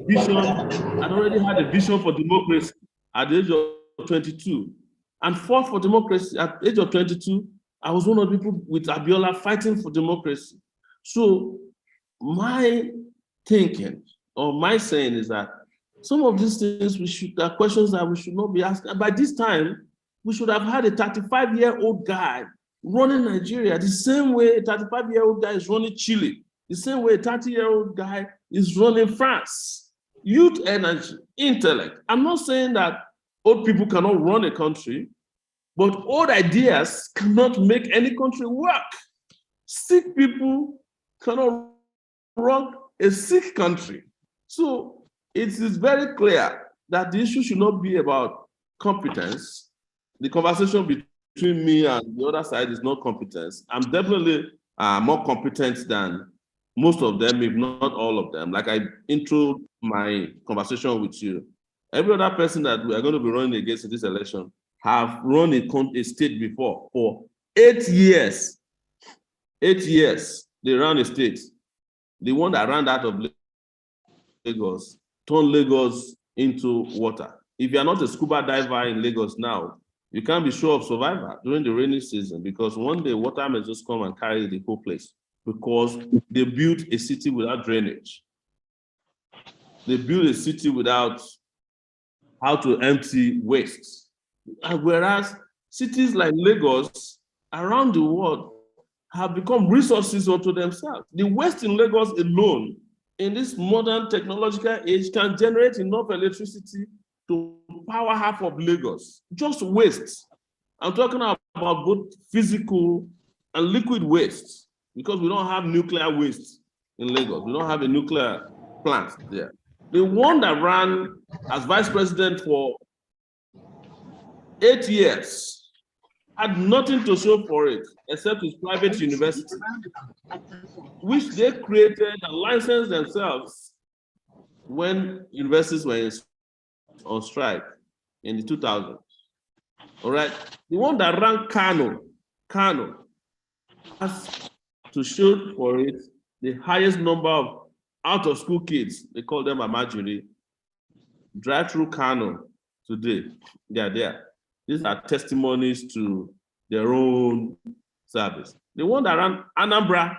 vision for democracy at the age of 22, and fought for democracy at the age of 22. I was one of the people with Abiola fighting for democracy. So my thinking or my saying is that some of these things are questions that we should not be asking. By this time, we should have had a 35-year-old guy running Nigeria the same way a 35-year-old guy is running Chile, the same way a 30-year-old guy is running France. Youth energy, intellect. I'm not saying that old people cannot run a country, but old ideas cannot make any country work. Sick people cannot run a sick country. So it is very clear that the issue should not be about competence. The conversation between me and the other side is not competence. I'm definitely more competent than most of them, if not all of them. Like I intro my conversation with you, every other person that we are going to be running against in this election have run a state before for 8 years. 8 years, they ran a state. The one that ran out of Lagos turned Lagos into water. If you are not a scuba diver in Lagos now, you can't be sure of survival during the rainy season, because one day water may just come and carry the whole place, because they built a city without drainage. They built a city without how to empty waste. And whereas cities like Lagos around the world have become resources unto themselves. The waste in Lagos alone, in this modern technological age, can generate enough electricity to power half of Lagos. Just waste. I'm talking about both physical and liquid waste, because we don't have nuclear waste in Lagos. We don't have a nuclear plant there. The one that ran as vice president for 8 years had nothing to show for it except his private university, which they created and licensed themselves when universities were on strike in the 2000s. All right, the one that ran Kano has to show for it the highest number of out-of-school kids, they call them Amajiri, drive through Kano today. They are there. These are testimonies to their own service. The one that ran Anambra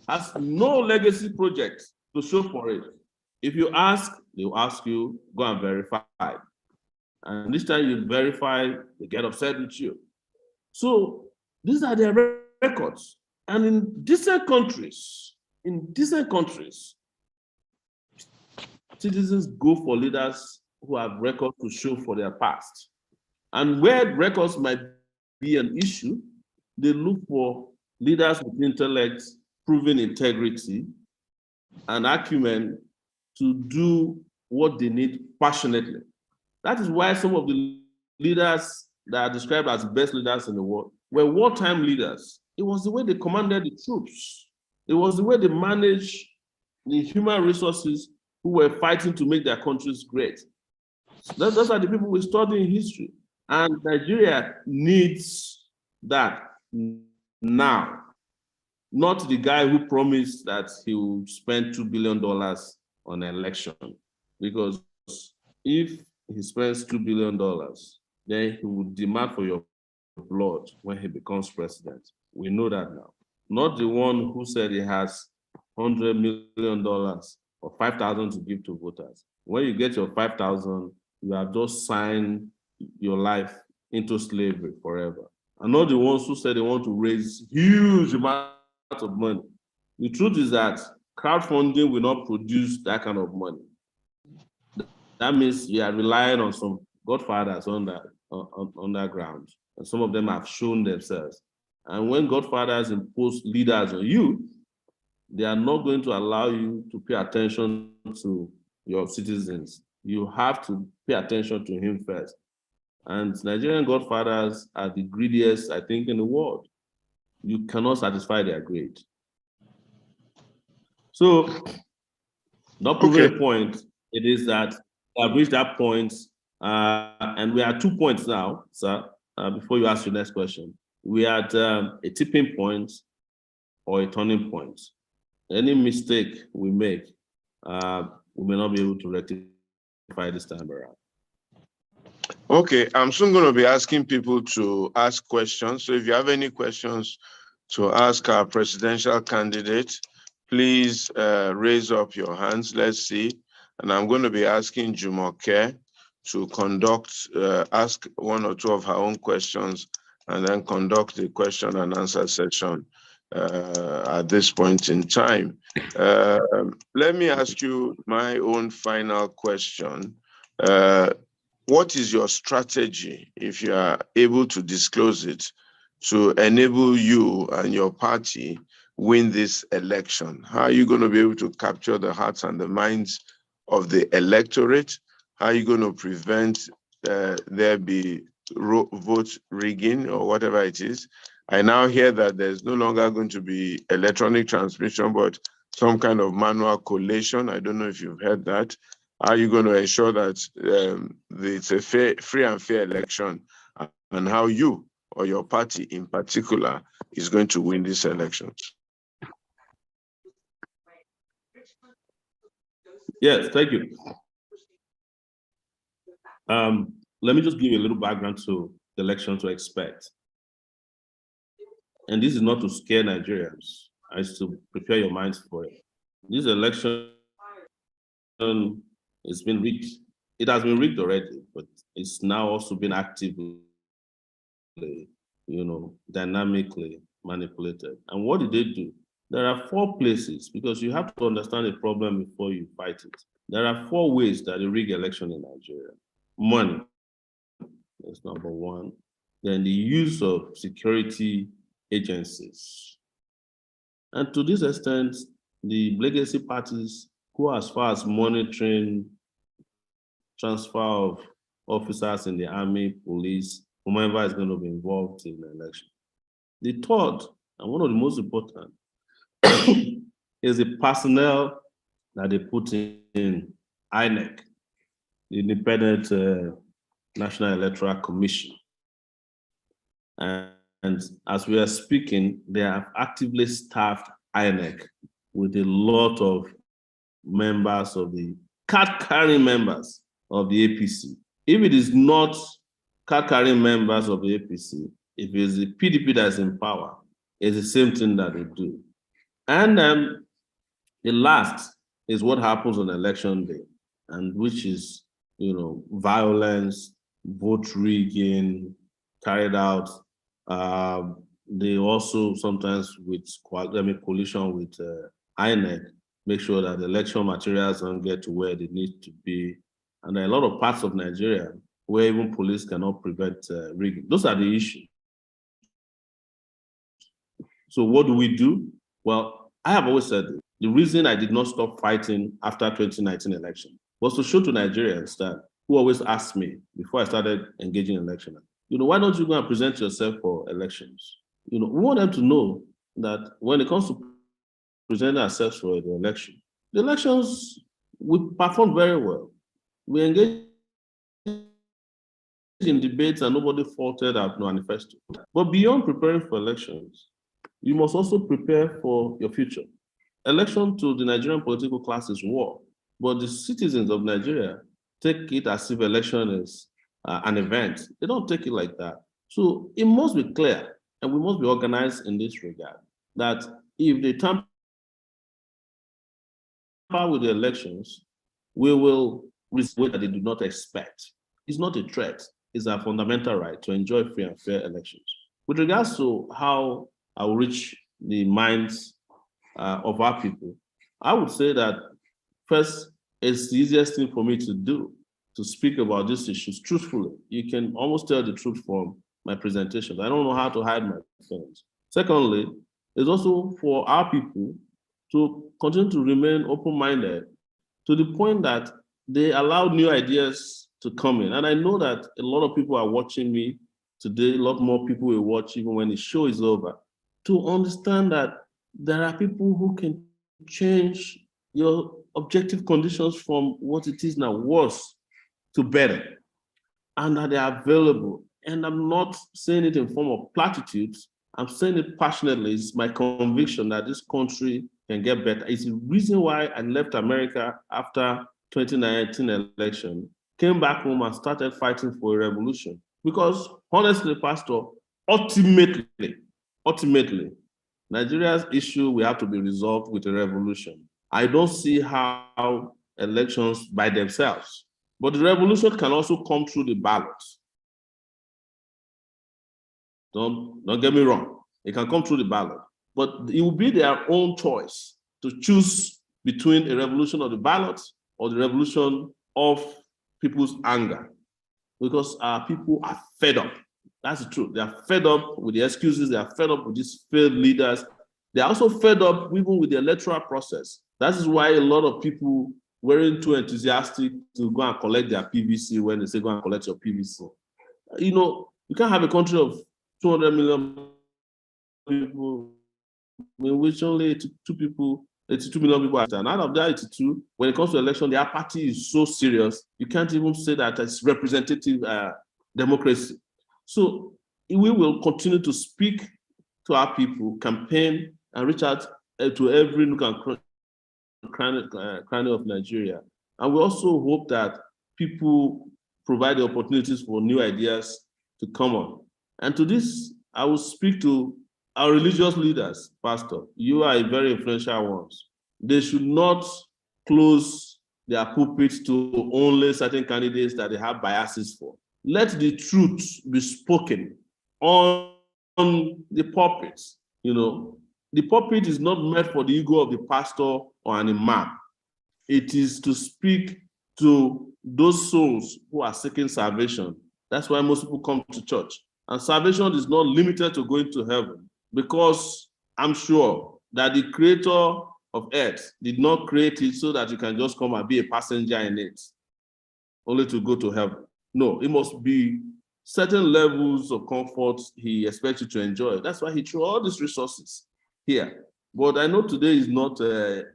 has no legacy project to show for it. If you ask, they'll ask you, go and verify. And this time you verify, they get upset with you. So these are their records. And in decent countries, citizens go for leaders who have records to show for their past. And where records might be an issue, they look for leaders with intellect, proven integrity, and acumen to do what they need passionately. That is why some of the leaders that are described as best leaders in the world were wartime leaders. It was the way they commanded the troops. It was the way they managed the human resources who were fighting to make their countries great. Those are the people we study in history. And Nigeria needs that now, not the guy who promised that he will spend $2 billion on an election. Because if he spends $2 billion, then he will demand for your blood when he becomes president. We know that now. Not the one who said he has $100 million or 5,000 to give to voters. When you get your 5,000, you have just signed your life into slavery forever. And not the ones who said they want to raise huge amounts of money. The truth is that crowdfunding will not produce that kind of money. That means you are relying on some godfathers on that ground. And some of them have shown themselves. And when godfathers impose leaders on you, they are not going to allow you to pay attention to your citizens. You have to pay attention to him first. And Nigerian godfathers are the greediest, I think, in the world. You cannot satisfy their greed. So, not proving a point, It is that we have reached that point, and we are 2 points now, sir. Before you ask your next question, we are at a tipping point or a turning point. Any mistake we make, we may not be able to rectify this time around. Okay, I'm soon going to be asking people to ask questions. So if you have any questions to ask our presidential candidate, please raise up your hands. Let's see. And I'm going to be asking Jumoke to ask one or two of her own questions and then conduct the question and answer session at this point in time. Let me ask you my own final question. What is your strategy, if you are able to disclose it, to enable you and your party win this election? How are you going to be able to capture the hearts and the minds of the electorate? How are you going to prevent there be vote rigging or whatever it is? I now hear that there's no longer going to be electronic transmission, but some kind of manual collation. I don't know if you've heard that. Are you going to ensure that it's a free and fair election, and how you or your party in particular is going to win this election? Yes, thank you. Let me just give you a little background to the election to expect. And this is not to scare Nigerians, it's to prepare your minds for it. This election has been rigged. It has been rigged already, but it's now also been actively, dynamically manipulated. And what did they do? There are 4 places, because you have to understand the problem before you fight it. There are 4 ways that they rig election in Nigeria. Money, that's number 1. Then the use of security agencies. And to this extent, the legacy parties go as far as monitoring transfer of officers in the army, police, whomever is going to be involved in the election. The third, and one of the most important, is the personnel that they put in INEC, the Independent National Electoral Commission. And as we are speaking, they have actively staffed INEC with a lot of members of the card-carrying members of the APC. If it is not card-carrying members of the APC, if it is the PDP that's in power, it's the same thing that they do. And the last is what happens on election day, and which is, violence, vote rigging, carried out. They also sometimes with coalition with INEC, make sure that the election materials don't get to where they need to be. And there are a lot of parts of Nigeria where even police cannot prevent rigging. Those are the issues. So what do we do? Well, I have always said the reason I did not stop fighting after 2019 election was to show to Nigerians that, who always asked me before I started engaging in election, why don't you go and present yourself for elections? We want them to know that when it comes to presenting ourselves for the elections, we performed very well. We engaged in debates and nobody faulted our manifesto. But beyond preparing for elections, you must also prepare for your future. Election to the Nigerian political class is war, but the citizens of Nigeria take it as if election is an event. They don't take it like that. So it must be clear, and we must be organized in this regard, that if they tamper with the elections, we will receive that they do not expect. It's not a threat. It's a fundamental right to enjoy free and fair elections. With regards to how I will reach the minds of our people, I would say that first, it's the easiest thing for me to do, to speak about these issues truthfully. You can almost tell the truth from my presentations. I don't know how to hide my feelings. Secondly, it's also for our people to continue to remain open-minded to the point that they allow new ideas to come in. And I know that a lot of people are watching me today, a lot more people will watch even when the show is over, to understand that there are people who can change your objective conditions from what it is now worse to better, and that they are available. And I'm not saying it in form of platitudes. I'm saying it passionately. It's my conviction that this country can get better. It's the reason why I left America after 2019 election, came back home and started fighting for a revolution. Because honestly, Pastor, ultimately, Nigeria's issue will have to be resolved with a revolution. I don't see how elections by themselves, but the revolution can also come through the ballot. Don't get me wrong. It can come through the ballot, but it will be their own choice to choose between a revolution of the ballot or the revolution of people's anger, because our people are fed up. That's the truth. They are fed up with the excuses. They are fed up with these failed leaders. They are also fed up even with the electoral process. That is why a lot of people weren't too enthusiastic to go and collect their PVC when they say go and collect your PVC. You know, you can't have a country of 200 million people in which only 82 million people are. And out of that 82, when it comes to election, their party is so serious, you can't even say that it's representative democracy. So we will continue to speak to our people, campaign, and reach out to every nook and cranny of Nigeria. And we also hope that people provide the opportunities for new ideas to come on. And to this, I will speak to our religious leaders. Pastor, you are a very influential ones. They should not close their pulpits to only certain candidates that they have biases for. Let the truth be spoken on the pulpit. You know, the pulpit is not meant for the ego of the pastor or an imam. It is to speak to those souls who are seeking salvation. That's why most people come to church. And salvation is not limited to going to heaven, because I'm sure that the creator of earth did not create it so that you can just come and be a passenger in it, only to go to heaven. No, it must be certain levels of comfort he expects you to enjoy. That's why he threw all these resources here. But I know today is not a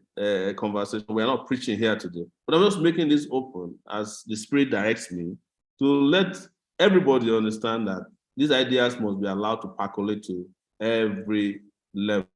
conversation. We're not preaching here today. But I'm just making this open as the Spirit directs me to let everybody understand that these ideas must be allowed to percolate to every level.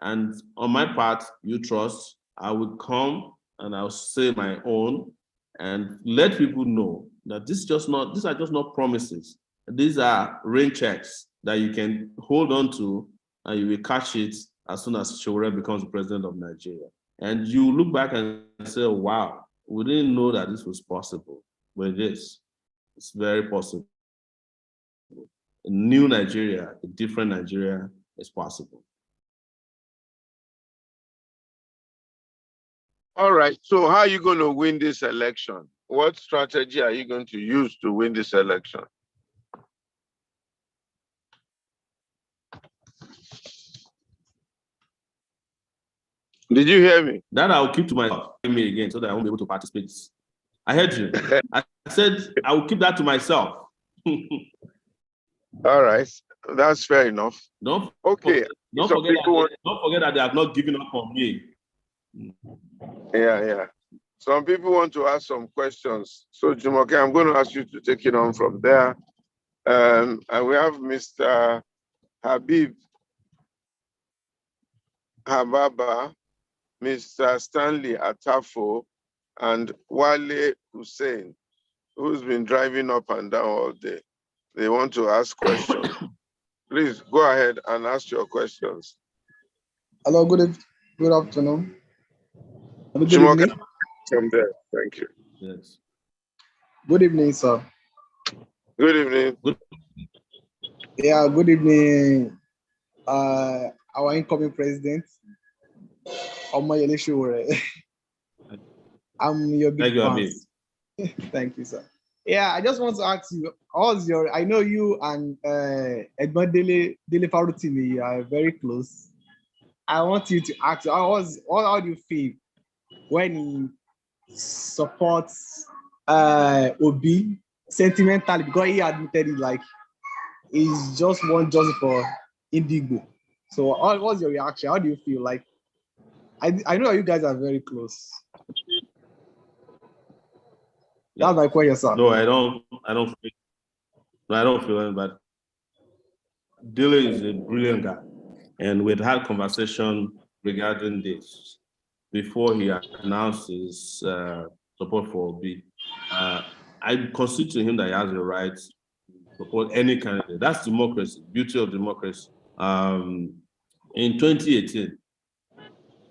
And on my part, you trust, I will come and I'll say my own and let people know that these are just not promises. These are rain checks that you can hold on to and you will catch it as soon as Sowore becomes the president of Nigeria. And you look back and say, wow, we didn't know that this was possible. But it is. It's very possible. A new Nigeria, a different Nigeria is possible. All right. So how are you going to win this election? What strategy are you going to use to win this election? Did you hear me? That I'll keep to myself. Me again, so that I won't be able to participate. I heard you. I said I will keep that to myself. All right. That's fair enough. Don't forget that they have not given up on me. Yeah. Some people want to ask some questions. So, Jumoke, I'm going to ask you to take it on from there. And we have Mr. Habib Hababa, Mr. Stanley Atafo, and Wale Hussein, who's been driving up and down all day. They want to ask questions. Please go ahead and ask your questions. Hello, good afternoon. Good evening. From there, thank you. Yes. Good evening, sir. Good evening. Yeah, good evening. Our incoming president, Omoyele Sowore. I'm your big fan. Thank you, sir. Yeah, I just want to ask you, I know you and Ighodalo Farutimi are very close. I want you to ask, how do you feel when he supports Obi sentimentally, because he admitted it, like he's just one just for Indigo. So what's your reaction? How do you feel? Like I know you guys are very close. That's my question, sir. No, I don't feel it, but Dele is a brilliant guy. And we'd had conversation regarding this before he announced his support for Obi. I concede to him that he has the right to support any candidate. That's democracy, beauty of democracy. In 2018,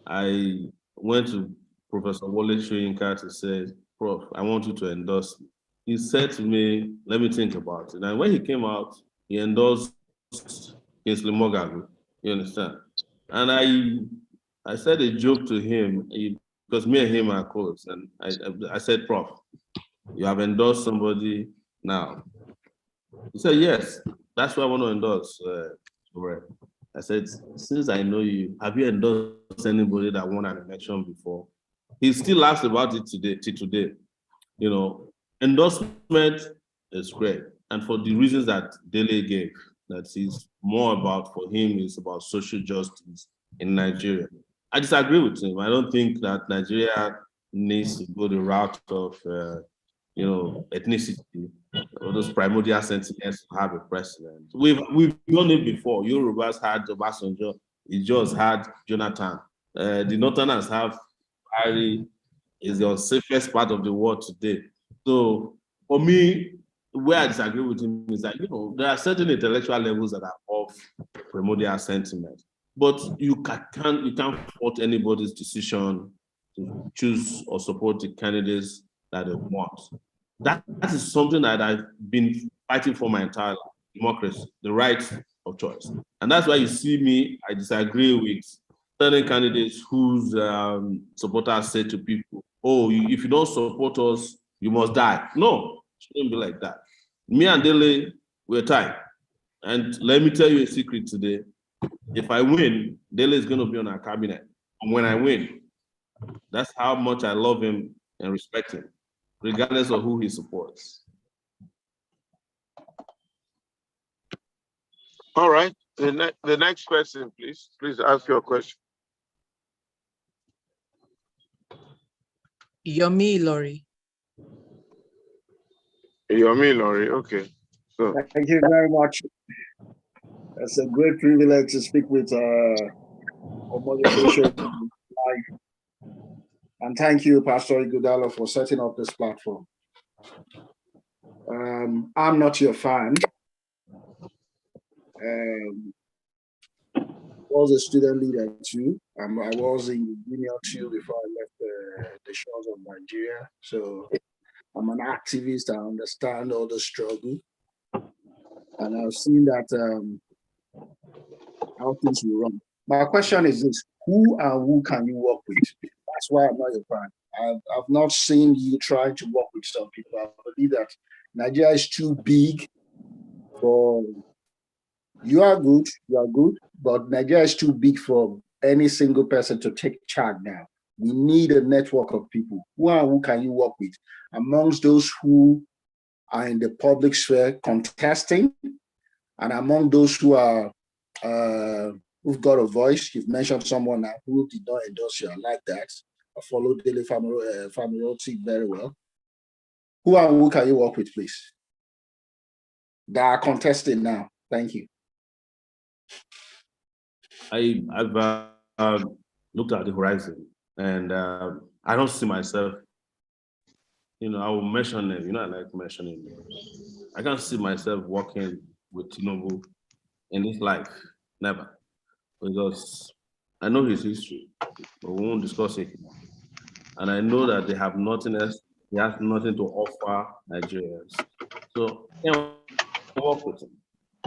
I went to Professor Wole Soyinka to say, Prof, I want you to endorse me. He said to me, let me think about it. And when he came out, he endorsed Kingsley Moghalu, you understand? And I said a joke to him, because me and him are close. And I said, Prof, you have endorsed somebody now. He said, yes, that's why I want to endorse Sowore. I said, since I know you, have you endorsed anybody that won an election before? He still laughs about it today. You know, endorsement is great. And for the reasons that Dele gave, that is more about, for him, is about social justice in Nigeria. I disagree with him. I don't think that Nigeria needs to go the route of, ethnicity, or those primordial sentiments to have a president. We've done it before. Yorubas had Obasanjo. Ijos had Jonathan. The Northerners have Harry. Is the safest part of the world today. So for me, where I disagree with him is that, there are certain intellectual levels that are off primordial sentiment, but you can't fault anybody's decision to choose or support the candidates that they want. That is something that I've been fighting for my entire life: democracy, the right of choice. And that's why you see me, I disagree with certain candidates whose supporters say to people, oh, if you don't support us, you must die. No, it shouldn't be like that. Me and Dele, we're tied. And let me tell you a secret today. If I win, Dele is going to be on our cabinet. And when I win, that's how much I love him and respect him, regardless of who he supports. All right. The next person, please. Please ask your question. Yomi Lori. Yomi Lori, okay. So thank you very much. It's a great privilege to speak with Omoyele live. And thank you, Pastor Ighodalo, for setting up this platform. I'm not your fan. I was a student leader too. I was in Union too before I left the shores of Nigeria. So I'm an activist. I understand all the struggle. And I've seen that how things will run. My question is this: who can you work with? That's why I'm not your fan. I've not seen you trying to work with some people. I believe that Nigeria is too big for. You are good, but Nigeria is too big for any single person to take charge now. We need a network of people. Who can you work with? Amongst those who are in the public sphere contesting, and among those who are who've got a voice. You've mentioned someone now who did not endorse you. I like that. I follow Dele Famiroti very well. Who can you work with, please? That are contesting now. Thank you. I've looked at the horizon, and I don't see myself. I will mention it. I like mentioning it. I can't see myself working with Tinubu in this life, never, because I know his history, but we won't discuss it. And I know that they have nothing else. He has nothing to offer Nigerians. So can't work with him.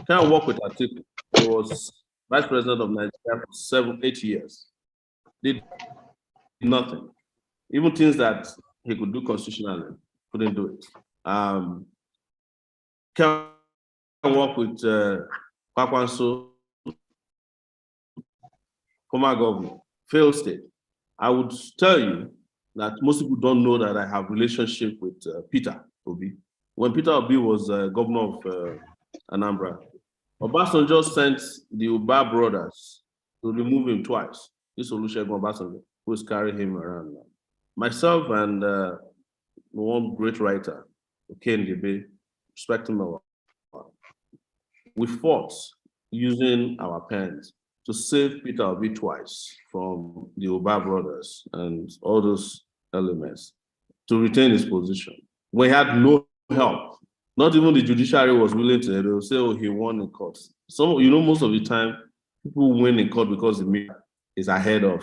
Can't work with Atiku. He was vice president of Nigeria for 7-8 years. Did nothing. Even things that he could do constitutionally, couldn't do it. Can't work with Kwakwanso, former governor, failed state. I would tell you that most people don't know that I have a relationship with Peter Obi. When Peter Obi was governor of Anambra, Obasanjo sent the Uba brothers to remove him twice. This Olusegun Obasanjo, who is carrying him around now. Myself and one great writer, Ken Gebe, respect him a lot. We fought using our pens to save Peter Obi twice from the Oba brothers and all those elements to retain his position. We had no help. Not even the judiciary was willing to. They will say, "Oh, he won in court." So most of the time, people win in court because the media is ahead of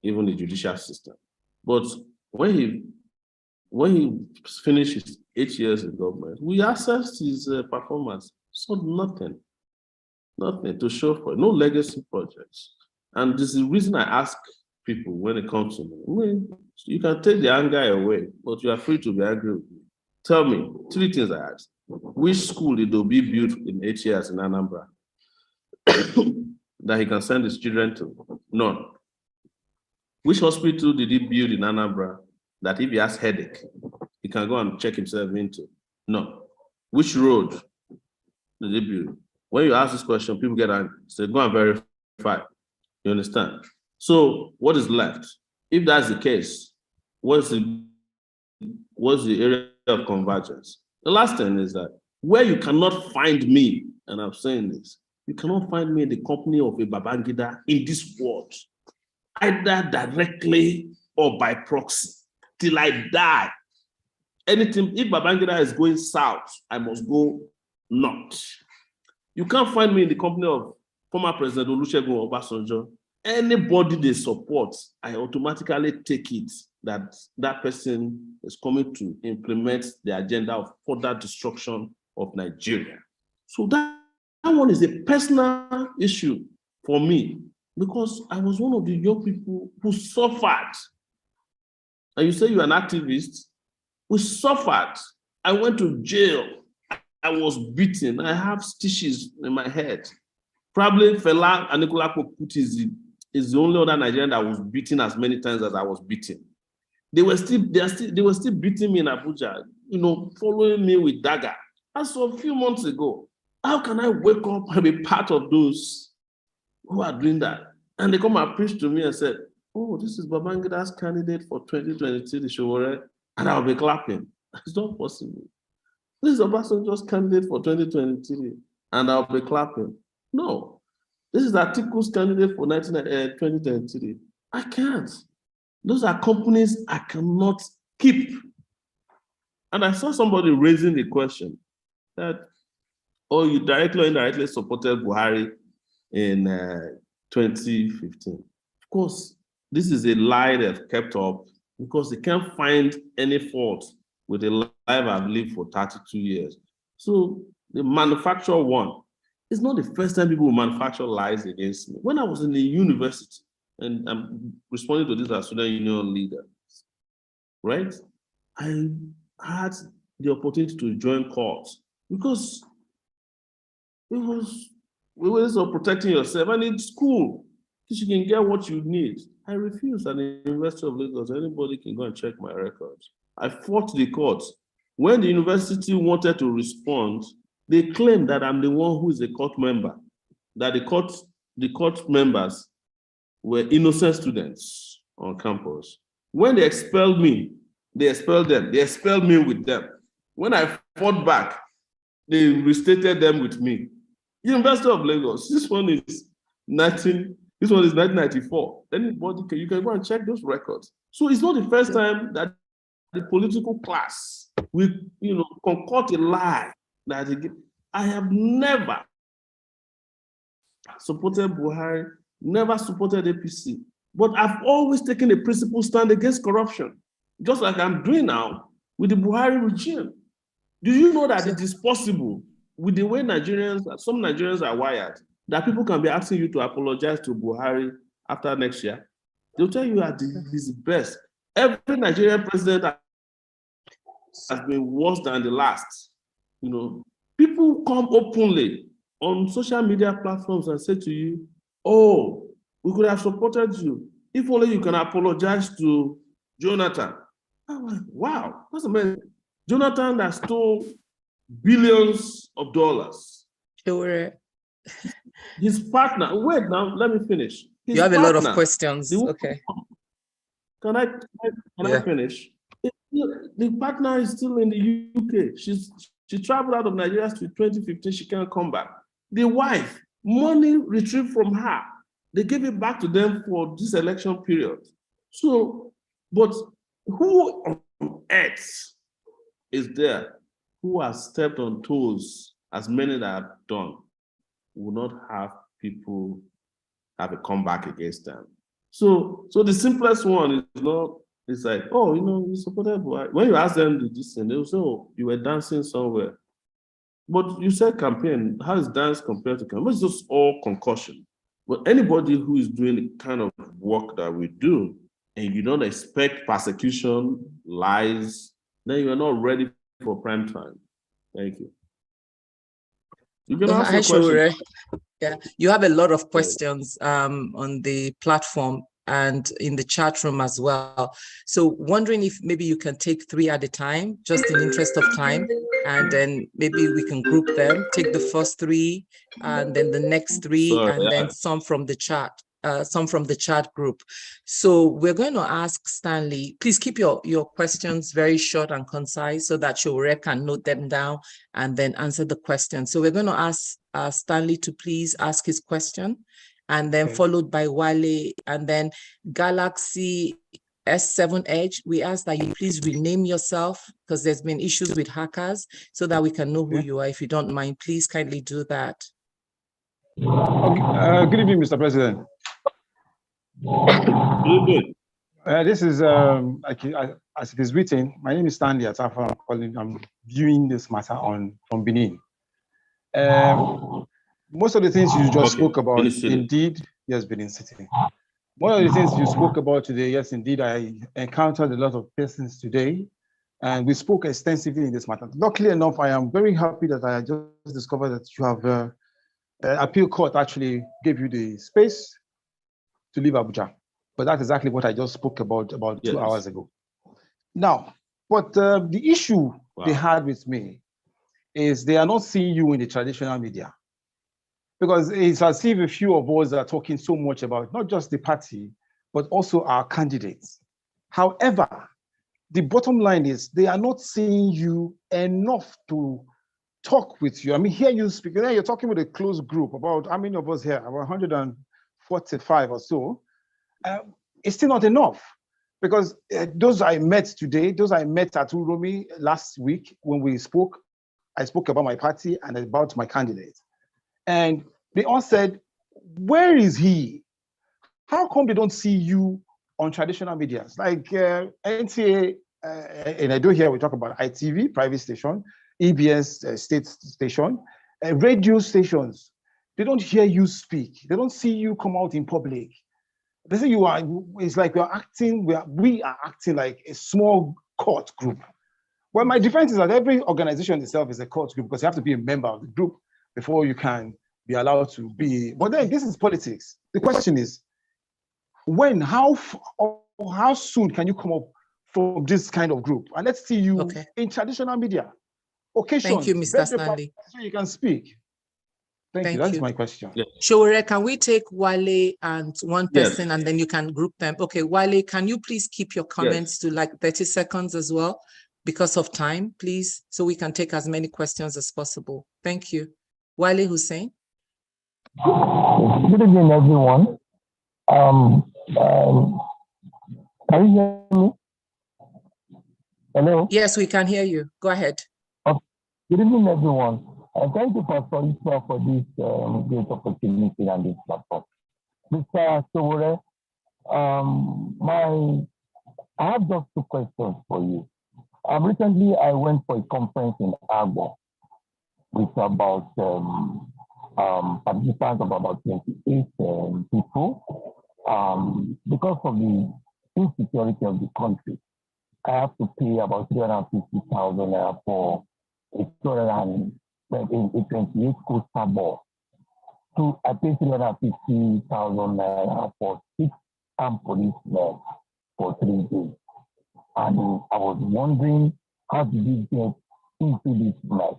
even the judicial system. But when he finished his 8 years in government, we assessed his performance. So nothing to show for it, no legacy projects. And this is the reason I ask people when it comes to me, you can take the anger away, but you are free to be angry with me. Tell me 3 things I asked. Which school did Obi build in 8 years in Anambra that he can send his children to? None. Which hospital did he build in Anambra that if he has headache, he can go and check himself into? No. Which road did he build? When you ask this question, people get angry. Say, go and verify. You understand? So what is left? If that's the case, what's the area of convergence? The last thing is that where you cannot find me, and I'm saying this, you cannot find me in the company of a Babangida in this world, either directly or by proxy, till I die. Anything, if Babangida is going south, I must go north. You can't find me in the company of former President Olusegun Obasanjo. Anybody they support, I automatically take it that that person is coming to implement the agenda of further destruction of Nigeria. So that one is a personal issue for me because I was one of the young people who suffered. And you say you're an activist? We suffered. I went to jail. I was beaten. I have stitches in my head. Probably Fela Anikulapo Kuti is the only other Nigerian that was beaten as many times as I was beaten. They were still beating me in Abuja, following me with dagger. As of a few months ago, how can I wake up and be part of those who are doing that? And they come and preach to me and said, "Oh, this is Babangida's candidate for 2023, Sowore," and I'll be clapping. It's not possible. This is Obasanjo's candidate for 2023, and I'll be clapping. No. This is Atiku's candidate for 2023. I can't. Those are companies I cannot keep. And I saw somebody raising the question that, oh, you directly or indirectly supported Buhari in 2015. Of course, this is a lie they've kept up because they can't find any fault with the life I've lived for 32 years. So the manufacturer one, it's not the first time people will manufacture lies against me. When I was in the university, and I'm responding to this as student union leader, right? I had the opportunity to join courts because we were protecting yourself. And in school, you can get what you need. I refused at the University of Lagos. Anybody can go and check my records. I fought the courts. When the university wanted to respond, they claimed that I'm the one who is a court member, that the court members were innocent students on campus. When they expelled me, they expelled them. They expelled me with them. When I fought back, they restated them with me. University of Lagos, this one is 1994. Anybody you can go and check those records. So it's not the first time that the political class will, concoct a lie that I have never supported Buhari, never supported APC, but I've always taken a principled stand against corruption, just like I'm doing now with the Buhari regime. Do you know that it is possible with the way some Nigerians are wired, that people can be asking you to apologize to Buhari after next year? They'll tell you that this is the best. Every Nigerian president has been worse than the last. People come openly on social media platforms and say to you, "Oh, we could have supported you if only you can apologize to Jonathan." I'm like, wow, that's amazing. Jonathan that stole billions of dollars. Sure. His partner, wait now, let me finish. You have a lot of questions. Okay. Can I finish? His The partner is still in the UK. She traveled out of Nigeria to 2015. She can't come back. The wife, money retrieved from her. They gave it back to them for this election period. So, but who on earth is there who has stepped on toes as many that have done will not have people have a comeback against them? So the simplest one is not. It's like, oh, you supported Buhari. When you ask them this thing, they will say, oh, you were dancing somewhere. But you said campaign. How is dance compared to campaign? It's just all concussion. But anybody who is doing the kind of work that we do, and you don't expect persecution, lies, then you are not ready for prime time. Thank you. You can ask a question. Yeah, you have a lot of questions on the platform and in the chat room as well. So wondering if maybe you can take 3 at a time, just in interest of time, and then maybe we can group them, take the first 3 and then the next 3, then some from the chat. Some from the chat group. So we're going to ask Stanley, please keep your questions very short and concise so that Sowore can note them down and then answer the question. So we're going to ask Stanley to please ask his question, and then followed by Wale, and then Galaxy S7 Edge. We ask that you please rename yourself because there's been issues with hackers so that we can know who you are. If you don't mind, please kindly do that. Okay. Good evening, Mr. President. This is as it is written. My name is Stanley Atafa. I'm viewing this matter from Benin. Most of the things you just spoke about, indeed, yes, Benin City. One of the things you spoke about today, yes, indeed, I encountered a lot of persons today, and we spoke extensively in this matter. Luckily enough, I am very happy that I just discovered that you have appeal court actually gave you the space to leave Abuja. But that's exactly what I just spoke about 2 hours ago. Now, but the issue they had with me is they are not seeing you in the traditional media. Because it's as if a few of us are talking so much about not just the party, but also our candidates. However, the bottom line is they are not seeing you enough to talk with you. I mean, here you speak, you're talking with a close group about how many of us here, about 145 or so. It's still not enough, because those I met today, those I met at Uromi last week when we spoke, I spoke about my party and about my candidate. And they all said, where is he? How come they don't see you on traditional media? Like NTA, and I do hear we talk about ITV, private station, EBS, state station, radio stations. They don't hear you speak. They don't see you come out in public. They say you are, it's like we are acting like a small court group. Well, my defense is that every organization itself is a court group because you have to be a member of the group before you can be allowed to be. But then this is politics. The question is, how soon can you come up from this kind of group? And let's see you in traditional media. Occasions, thank you, Mr. Stanley. So you can speak. Thank you. That's my question. Yeah. Sowore, can we take Wale and one person and then you can group them? Okay, Wale, can you please keep your comments to like 30 seconds as well because of time, please, so we can take as many questions as possible. Thank you. Wale Hussein. Good evening, everyone. Can you hear me? Hello? Yes, we can hear you. Go ahead. Good evening, everyone. Thank you, Pastor Ituah, for this great opportunity and this platform. Mr. Sowore, I have just 2 questions for you. Recently, I went for a conference in Agbo with about participants of about 28 people. Because of the insecurity of the country, I have to pay about 350,000 for a 28 coaster ball. So I paid 350,000 for 6 armed policemen for 3 days. And I was wondering, how did we get into this mess?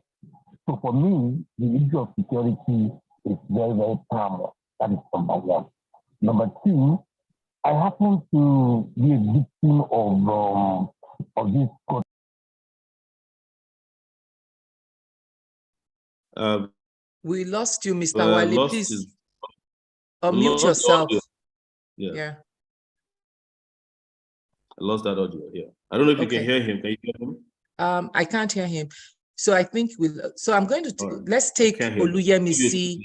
So for me, the issue of security is very, very paramount. That is number 1. Number 2, I happen to be a victim of of this code? We lost you, Mr. Wale. Please unmute yourself. Yeah. I lost that audio. Yeah. I don't know if you can hear him. Can you hear him? I can't hear him. So I think so I'm going to, let's take Oluyemisi,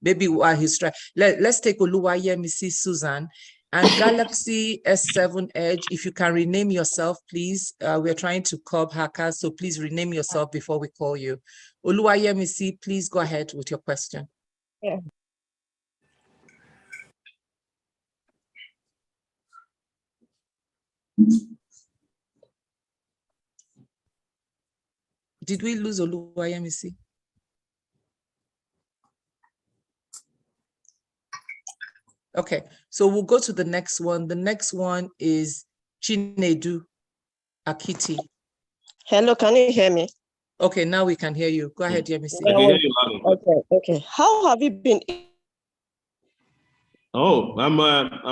maybe while he's trying, let's take Oluyemisi Susan and Galaxy S7 Edge. If you can rename yourself, please. We're trying to curb hackers, so please rename yourself before we call you. Oluyemisi, please go ahead with your question. Yeah. Did we lose Oluyemisi? Okay, so we'll go to the next one. The next one is Chinedu Akiti. Hello, can you hear me? Okay, now we can hear you. Go ahead, Yemisi. I can hear you loud. Okay. How have you been Oh, I'm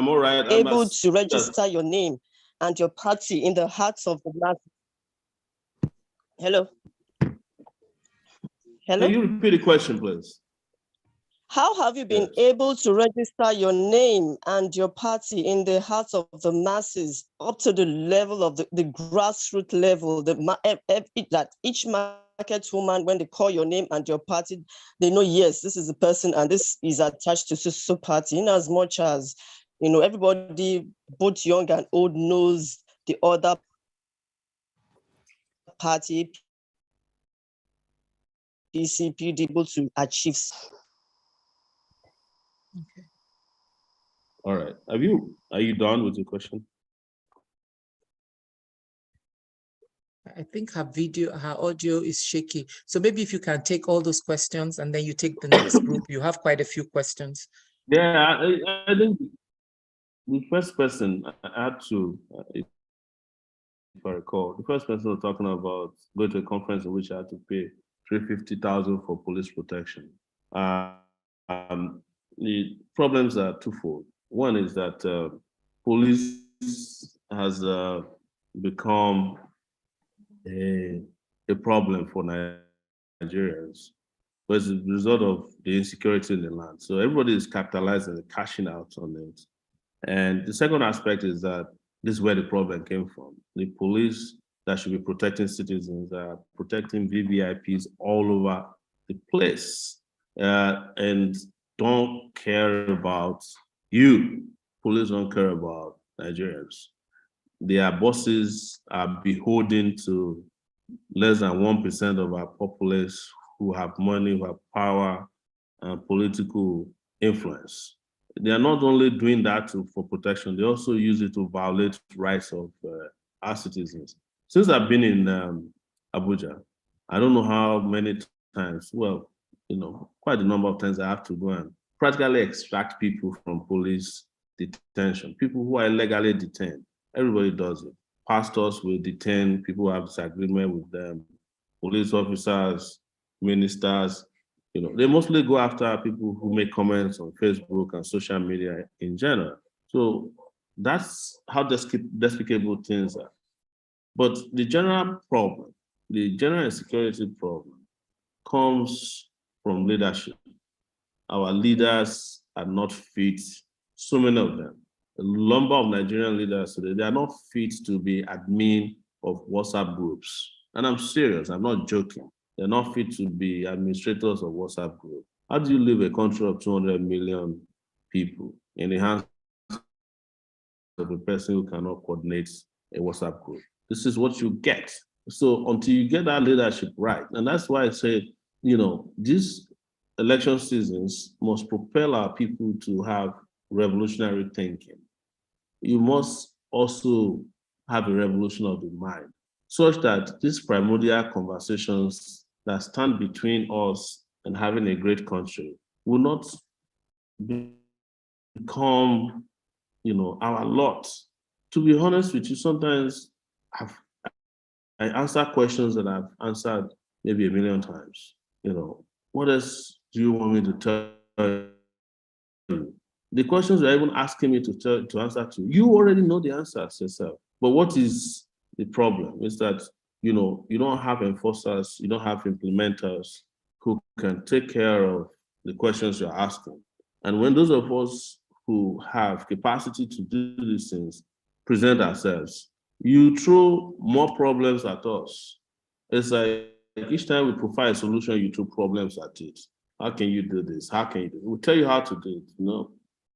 all right. able to register your name and your party in the hearts of the masses? Hello? Hello? Can you repeat the question, please? How have you been able to register your name and your party in the hearts of the masses up to the level of the grassroots level, that each market woman, when they call your name and your party, they know, yes, this is the person and this is attached to so party, in as much as, everybody, both young and old, knows the other party, PCP, able to achieve. Okay. All right. Are you done with your question? I think her audio is shaky. So maybe if you can take all those questions and then you take the next group. You have quite a few questions. Yeah, I think the first person I had to, if I recall, the first person was talking about going to a conference in which I had to pay $350,000 for police protection. The problems are twofold. One is that police has become a problem for Nigerians, but it's a result of the insecurity in the land. So everybody is capitalizing and cashing out on it. And the second aspect is that this is where the problem came from. The police that should be protecting citizens are protecting VVIPs all over the place and don't care about you. Police don't care about Nigerians. Their bosses are beholden to less than 1% of our populace who have money, who have power, and political influence. They are not only doing that for protection, they also use it to violate rights of our citizens. Since I've been in Abuja, I don't know how many times, well, quite a number of times I have to go and practically extract people from police detention, people who are illegally detained. Everybody does it. Pastors will detain people who have disagreement with them, police officers, ministers. They mostly go after people who make comments on Facebook and social media in general. So that's how despicable things are. But the general problem, the general insecurity problem, comes from leadership. Our leaders are not fit, so many of them. A number of Nigerian leaders today, they are not fit to be admin of WhatsApp groups. And I'm serious, I'm not joking. They're not fit to be administrators of WhatsApp groups. How do you leave a country of 200 million people in the hands of a person who cannot coordinate a WhatsApp group? This is what you get. So until you get that leadership right, and that's why I say, these election seasons must propel our people to have revolutionary thinking. You must also have a revolution of the mind, such that these primordial conversations that stand between us and having a great country will not become, our lot. To be honest with you, sometimes I answer questions that I've answered maybe 1 million times. What else do you want me to tell you? The questions you're even asking me to answer to, you already know the answers yourself. But what is the problem, is that, you know, you don't have enforcers, you don't have implementers who can take care of the questions you're asking. And when those of us who have capacity to do these things present ourselves, you throw more problems at us. It's like each time we provide a solution, you throw problems at it. How can you do this? How can you do it? We'll tell you how to do it, you know.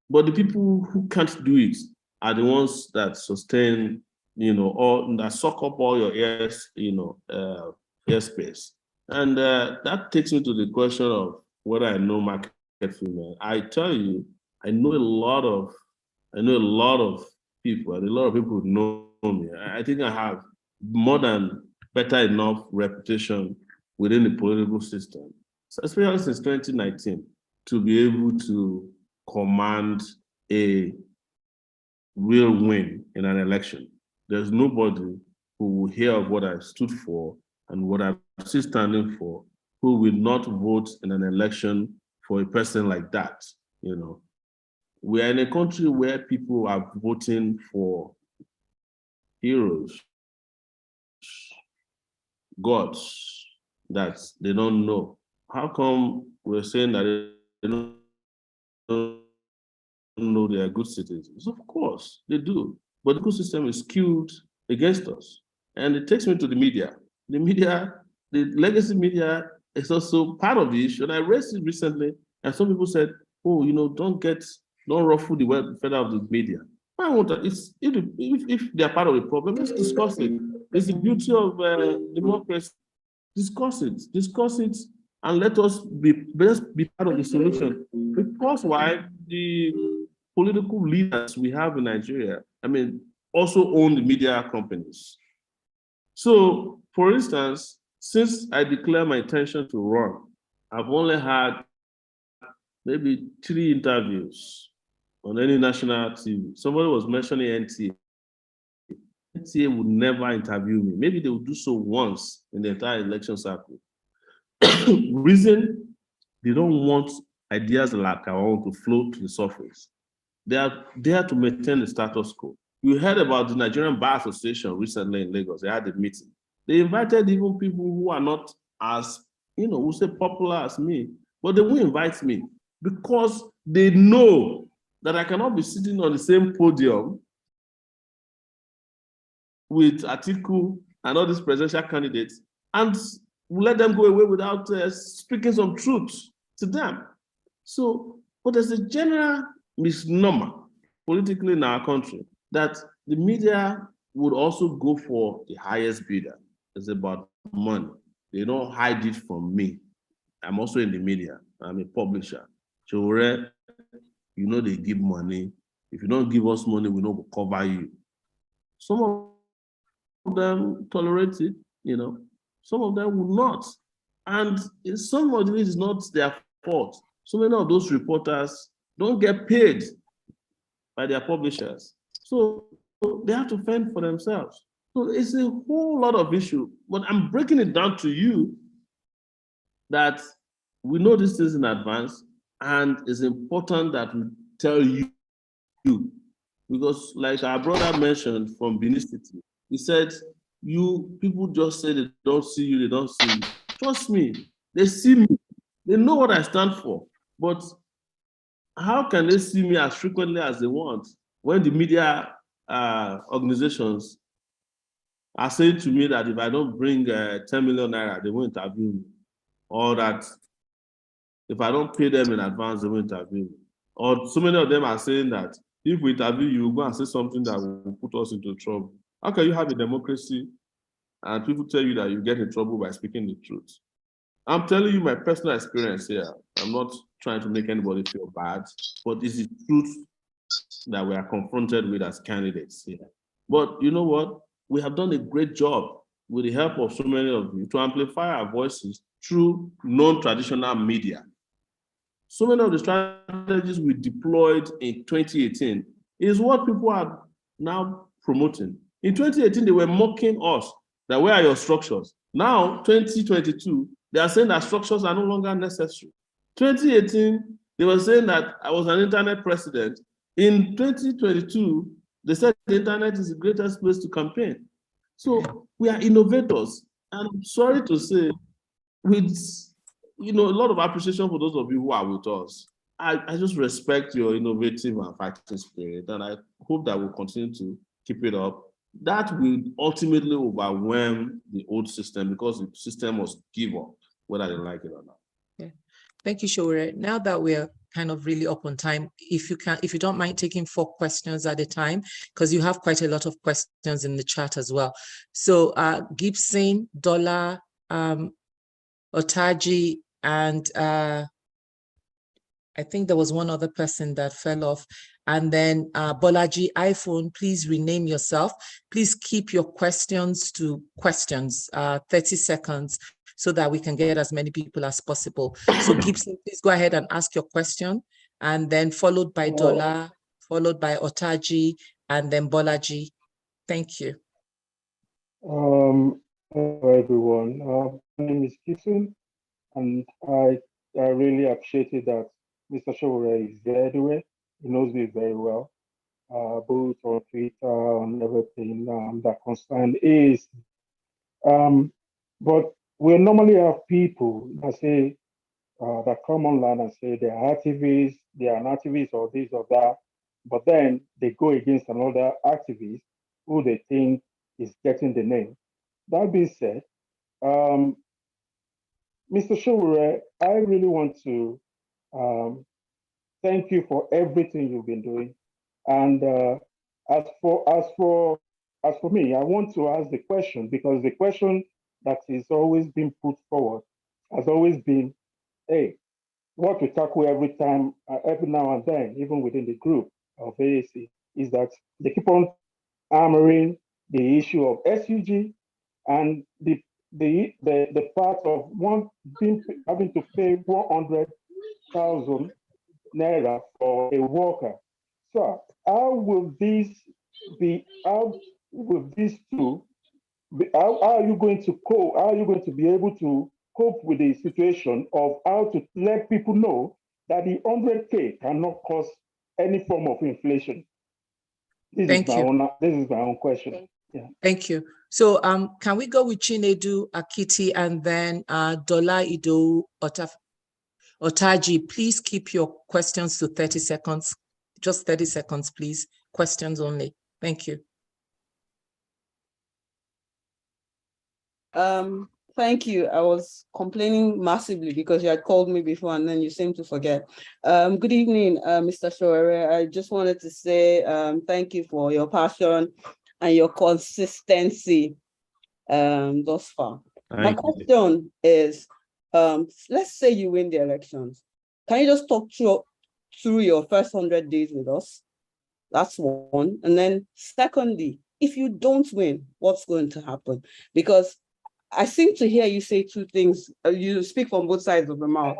But the people who can't do it are the ones that sustain, you know, or that suck up all your ears, you know, airspace. And that takes me to the question of whether I know market female. I tell you, I know a lot of people, and a lot of people know me. I think I have more than better enough reputation within the political system, especially since 2019, to be able to command a real win in an election. There's nobody who will hear of what I stood for and what I'm still standing for, who will not vote in an election for a person like that. You know, we are in a country where people are voting for heroes, gods that they don't know. How come we're saying that they don't know they are good citizens? Of course, they do. But the good system is skewed against us. And it takes me to the media. The media, the legacy media is also part of the issue. And I raised it recently, and some people said, oh, you know, don't ruffle the feather of the media. I want to, if they are part of the problem, let's discuss it. It's the beauty of democracy. Discuss it, and let us be part of the solution. Because why? The political leaders we have in Nigeria, I mean, also own the media companies. So, for instance, since I declared my intention to run, I've only had maybe 3 interviews on any national TV. Somebody was mentioning NTA. NTA would never interview me. Maybe they would do so once in the entire election cycle. Reason, they don't want ideas like our own to float to the surface. They are there to maintain the status quo. You heard about the Nigerian Bar Association recently in Lagos. They had a meeting. They invited even people who are not as, you know, who say popular as me, but they won't invite me because they know that I cannot be sitting on the same podium with Atiku and all these presidential candidates and let them go away without speaking some truth to them. So, but there's a general misnomer politically in our country that the media would also go for the highest bidder. It's about money. They don't hide it from me. I'm also in the media. I'm a publisher. Sowore, you know they give money. If you don't give us money, we don't cover you. Some of them tolerate it, you know. Some of them will not. And some of it is not their fault. So many of those reporters don't get paid by their publishers. So they have to fend for themselves. So it's a whole lot of issue, but I'm breaking it down to you that we know these things in advance, and it's important that we tell you, because like our brother mentioned from Benin City, he said, you people just say they don't see you, they don't see you. Trust me, they see me, they know what I stand for, but how can they see me as frequently as they want when the media organizations are saying to me that if I don't bring 10 million naira, they won't interview me, or that if I don't pay them in advance, they won't interview me. Or so many of them are saying that if we interview you, go and say something that will put us into trouble. How can you have a democracy and people tell you that you get in trouble by speaking the truth? I'm telling you my personal experience here. I'm not trying to make anybody feel bad, but it's the truth that we are confronted with as candidates here. But you know what? We have done a great job with the help of so many of you to amplify our voices through non-traditional media. So many of the strategies we deployed in 2018 is what people are now promoting. In 2018, they were mocking us that where are your structures? Now, 2022, they are saying that structures are no longer necessary. 2018, they were saying that I was an internet president. In 2022, they said the internet is the greatest place to campaign. So we are innovators. And I'm sorry to say, with a lot of appreciation for those of you who are with us. I just respect your innovative and fighting spirit, and I hope that we'll continue to keep it up. That will ultimately overwhelm the old system because the system must give up, whether they like it or not. Yeah. Thank you, Sowore. Now that we're kind of really up on time, if you don't mind taking 4 questions at a time, because you have quite a lot of questions in the chat as well. So Gibson, Dollar, Otaji, and I think there was one other person that fell off. And then Bolaji iPhone, please rename yourself. Please keep your questions to questions, 30 seconds, so that we can get as many people as possible. So Gibson, please go ahead and ask your question, and then followed by Dola, followed by Otaji, and then Bolaji. Thank you. Hello everyone. My name is Gibson, and I really appreciated that Mr. Sowore is there anyway. He knows me very well, both on Twitter, on everything that concern is. But we normally have people that say, that come online and say they are activists, they are an activist or this or that, but then they go against another activist who they think is getting the name. That being said, Mr. Sowore, I really want to thank you for everything you've been doing. And as for me, I want to ask the question, because the question that is always been put forward has always been, hey, what we tackle every time, every now and then, even within the group of AAC, is that they keep on hammering the issue of SUG and the part of having to pay 100,000 naira for a worker. So how will these be? How will these two? How are you going to cope? How are you going to be able to cope with the situation of how to let people know that the 100K cannot cause any form of inflation? This is my own question. Yeah. Thank you. So can we go with Chinedu Akiti and then Dola Ido Otaji? Please keep your questions to 30 seconds. Just 30 seconds, please. Questions only. Thank you. Thank you. I was complaining massively because you had called me before and then you seem to forget. Good evening, Mr. Sowore. I just wanted to say thank you for your passion and your consistency thus far. My question is, let's say you win the elections. Can you just talk through your first 100 days with us? That's one. And then secondly, if you don't win, what's going to happen? Because I seem to hear you say 2 things. You speak from both sides of the mouth.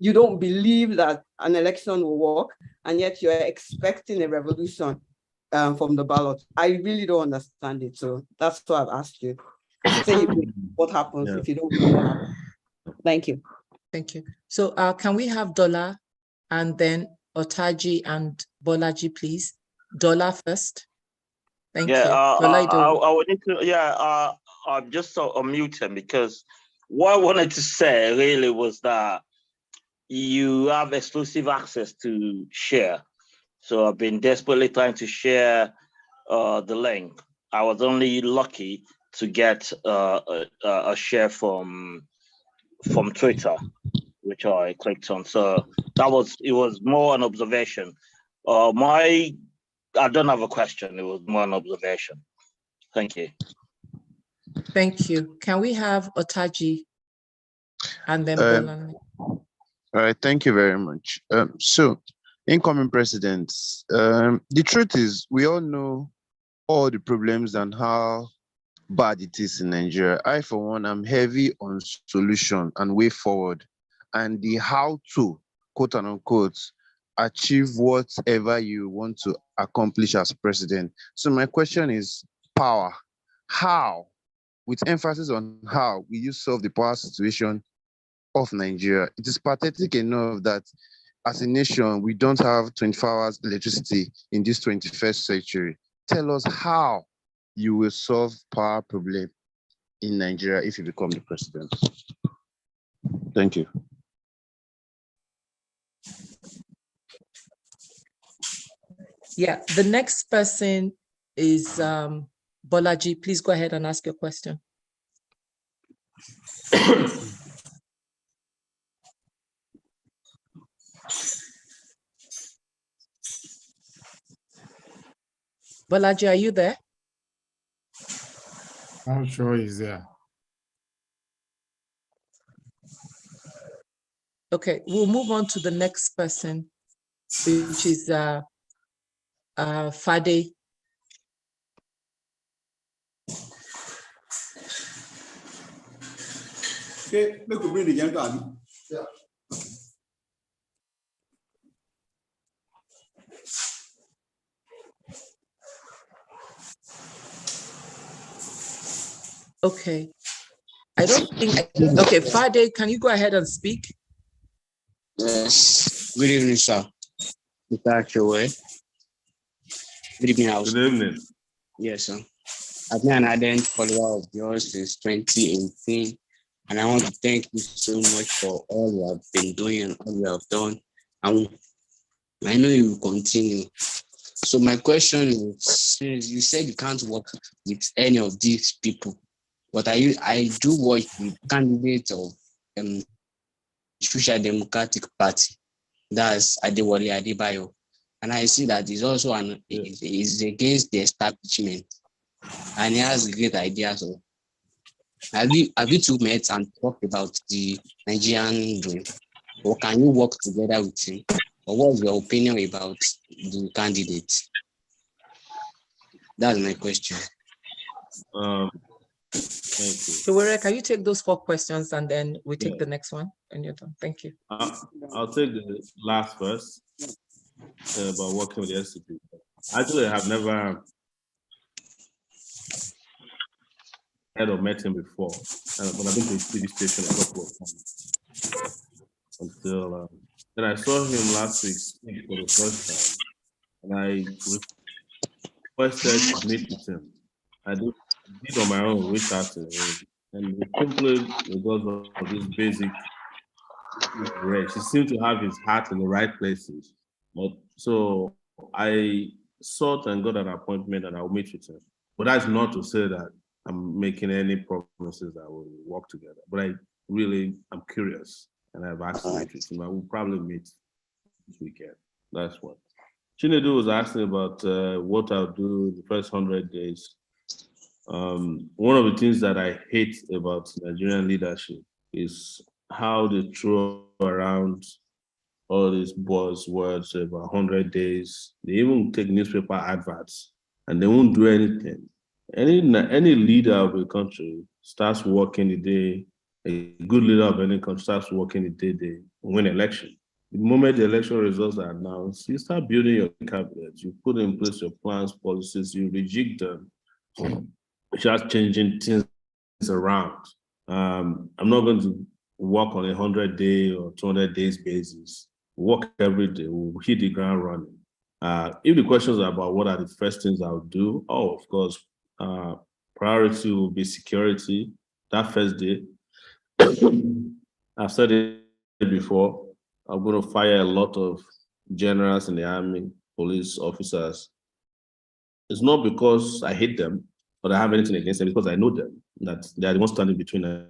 You don't believe that an election will work, and yet you're expecting a revolution from the ballot. I really don't understand it. So that's why I've asked you. Say what happens if you don't win, what happens? Thank you. Thank you. So can we have Dola and then Otaji and Bolaji, please? Dola first. Thank you. I would need to, I'm just unmuting because what I wanted to say really was that you have exclusive access to share. So I've been desperately trying to share the link. I was only lucky to get a share from Twitter, which I clicked on. So it was more an observation. I don't have a question. It was more an observation. Thank you. Thank you. Can we have Otaji and then Bolan? All right, thank you very much. So, incoming presidents, the truth is we all know all the problems and how bad it is in Nigeria. I, for one, am heavy on solution and way forward and the how to, quote and unquote, achieve whatever you want to accomplish as president. So my question is power. How? With emphasis on how will you solve the power situation of Nigeria? It is pathetic enough that as a nation, we don't have 24 hours electricity in this 21st century. Tell us how you will solve power problem in Nigeria if you become the president? Thank you. Yeah, the next person is Bolaji. Please go ahead and ask your question. Bolaji, are you there? I'm sure he's there. Okay, we'll move on to the next person, which is Fade. Okay, make we bring the young guy. Yeah. Okay. I don't think, okay, Fade, can you go ahead and speak? Yes. Good evening, sir. Mr. Sowore. Good evening, House. Good evening. Yes, sir. I've been an ardent follower of yours since 2018, and I want to thank you so much for all you have been doing and all you have done. And I know you will continue. So my question is, since you said you can't work with any of these people, but I do watch the candidate of Social Democratic Party, that's Adewale Adebayo, and I see that he's also is against the establishment, and he has great ideas. So have you two met and talked about the Nigerian dream, or can you work together with him? Or what's your opinion about the candidate? That's my question. Thank you. Sowore, can you take those 4 questions and then we take the next one and you're done? Thank you. I'll take the last first about working with the SCP. Actually, I have never heard or met him before, but I've been to his TV station a couple of times. Until then, I saw him last week speak for the first time, and I requested to meet with him. I did on my own reach out to him, and simply because of this basic race, he seemed to have his heart in the right places. But so I sought and got an appointment, and I'll meet with him. But that's not to say that I'm making any promises that we'll work together. But I really am curious, and I've asked to meet with him. I will probably meet this weekend. That's what. Chinedu was asking about what I'll do the first 100 days. One of the things that I hate about Nigerian leadership is how they throw around all these buzzwords about 100 days. They even take newspaper adverts and they won't do anything. Any leader of a country starts working the day, a good leader of any country starts working the day they win election. The moment the election results are announced, you start building your cabinet, you put in place your plans, policies, you rejig them, you start changing things around. I'm not going to work on a 100-day or 200 days basis. Work every day, we'll hit the ground running. If the questions are about what are the first things I'll do, of course, priority will be security. That first day, I've said it before, I'm going to fire a lot of generals in the army, police officers. It's not because I hate them, but I have anything against them, because I know them, that they are the ones standing between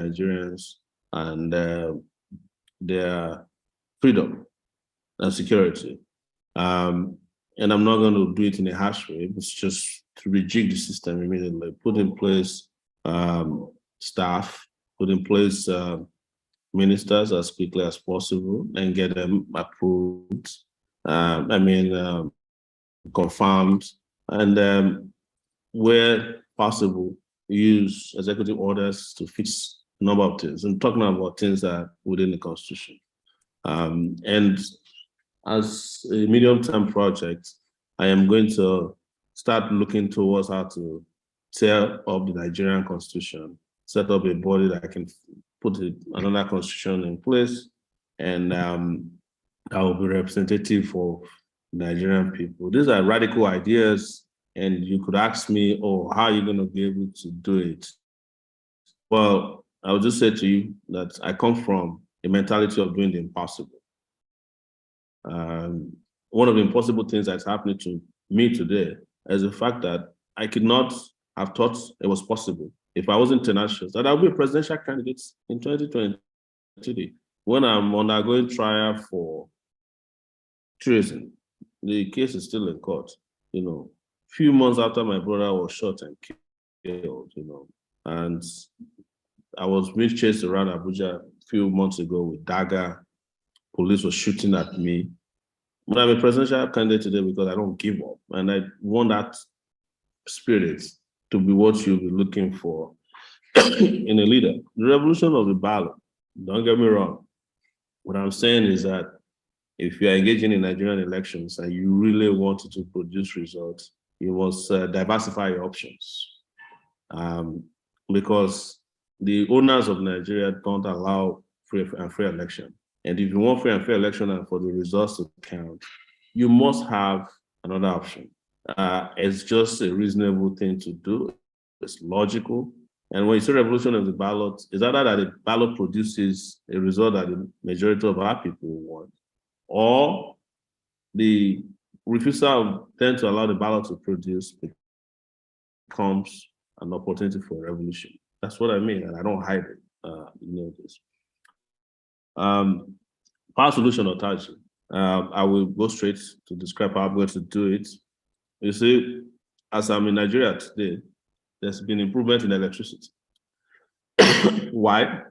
Nigerians and their freedom and security. And I'm not going to do it in a harsh way. It's just to rejig the system immediately, put in place staff, put in place ministers as quickly as possible and get them approved, confirmed, and where possible, use executive orders to fix a number of things. I'm talking about things that are within the Constitution. And as a medium-term project, I am going to start looking towards how to tear up the Nigerian Constitution, set up a body that can put another constitution in place, and that will be representative for Nigerian people. These are radical ideas, And you could ask me, oh, how are you going to be able to do it? Well, I would just say to you that I come from a mentality of doing the impossible. One of the impossible things that's happening to me today is the fact that I could not have thought it was possible if I wasn't tenacious, that I'll be a presidential candidate in 2023 when I'm undergoing trial for treason. The case is still in court, few months after my brother was shot and killed, and I was being chased around Abuja a few months ago with dagger. Police was shooting at me. But I'm a presidential candidate today because I don't give up. And I want that spirit to be what you'll be looking for in a leader. The revolution of the ballot, don't get me wrong. What I'm saying is that if you're engaging in Nigerian elections and you really wanted to produce results, you must diversify your options. Because the owners of Nigeria don't allow free and fair election. And if you want free and fair election and for the results to count, you must have another option. It's just a reasonable thing to do. It's logical. And when you say revolution of the ballot, it's either that the ballot produces a result that the majority of our people want, or the refusal then to allow the ballot to produce becomes an opportunity for revolution. That's what I mean, and I don't hide it. This. Power solution or target. I will go straight to describe how I'm going to do it. You see, as I'm in Nigeria today, there's been improvement in electricity. Why?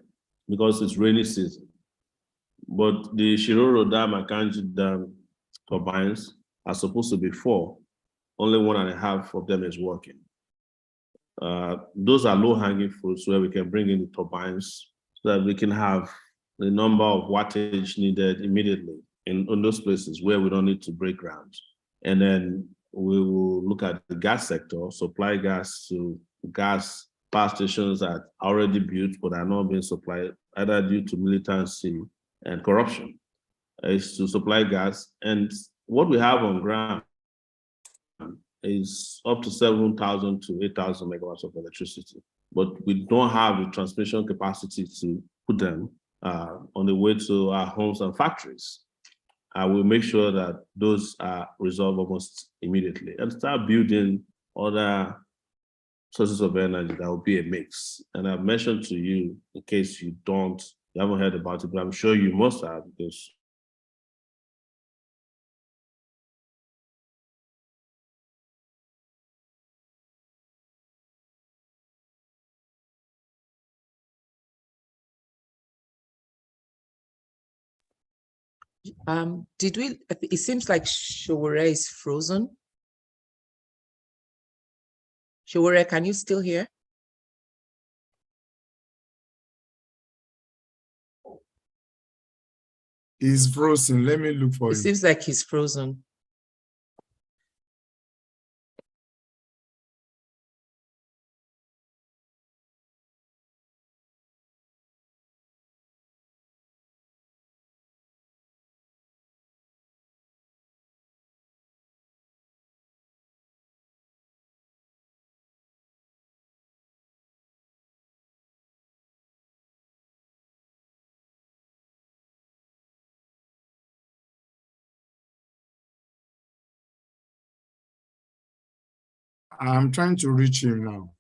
Because it's rainy season. But the Shiroro Dam and Kanji Dam turbines are supposed to be 4. Only 1.5 of them is working. Those are low-hanging fruits where we can bring in the turbines so that we can have the number of wattage needed immediately in those places where we don't need to break ground. And then we will look at the gas sector, supply gas to gas power stations that are already built but are not being supplied either due to militancy and corruption. Is to supply gas. And what we have on ground is up to 7,000 to 8,000 megawatts of electricity, but we don't have the transmission capacity to put them on the way to our homes and factories. I will make sure that those are resolved almost immediately and start building other sources of energy that will be a mix. And I've mentioned to you, in case you haven't heard about it, but I'm sure you must have, because it seems like Sowore is frozen. Sowore, can you still hear? He's frozen. Let me look for him. It seems like he's frozen. I'm trying to reach him now.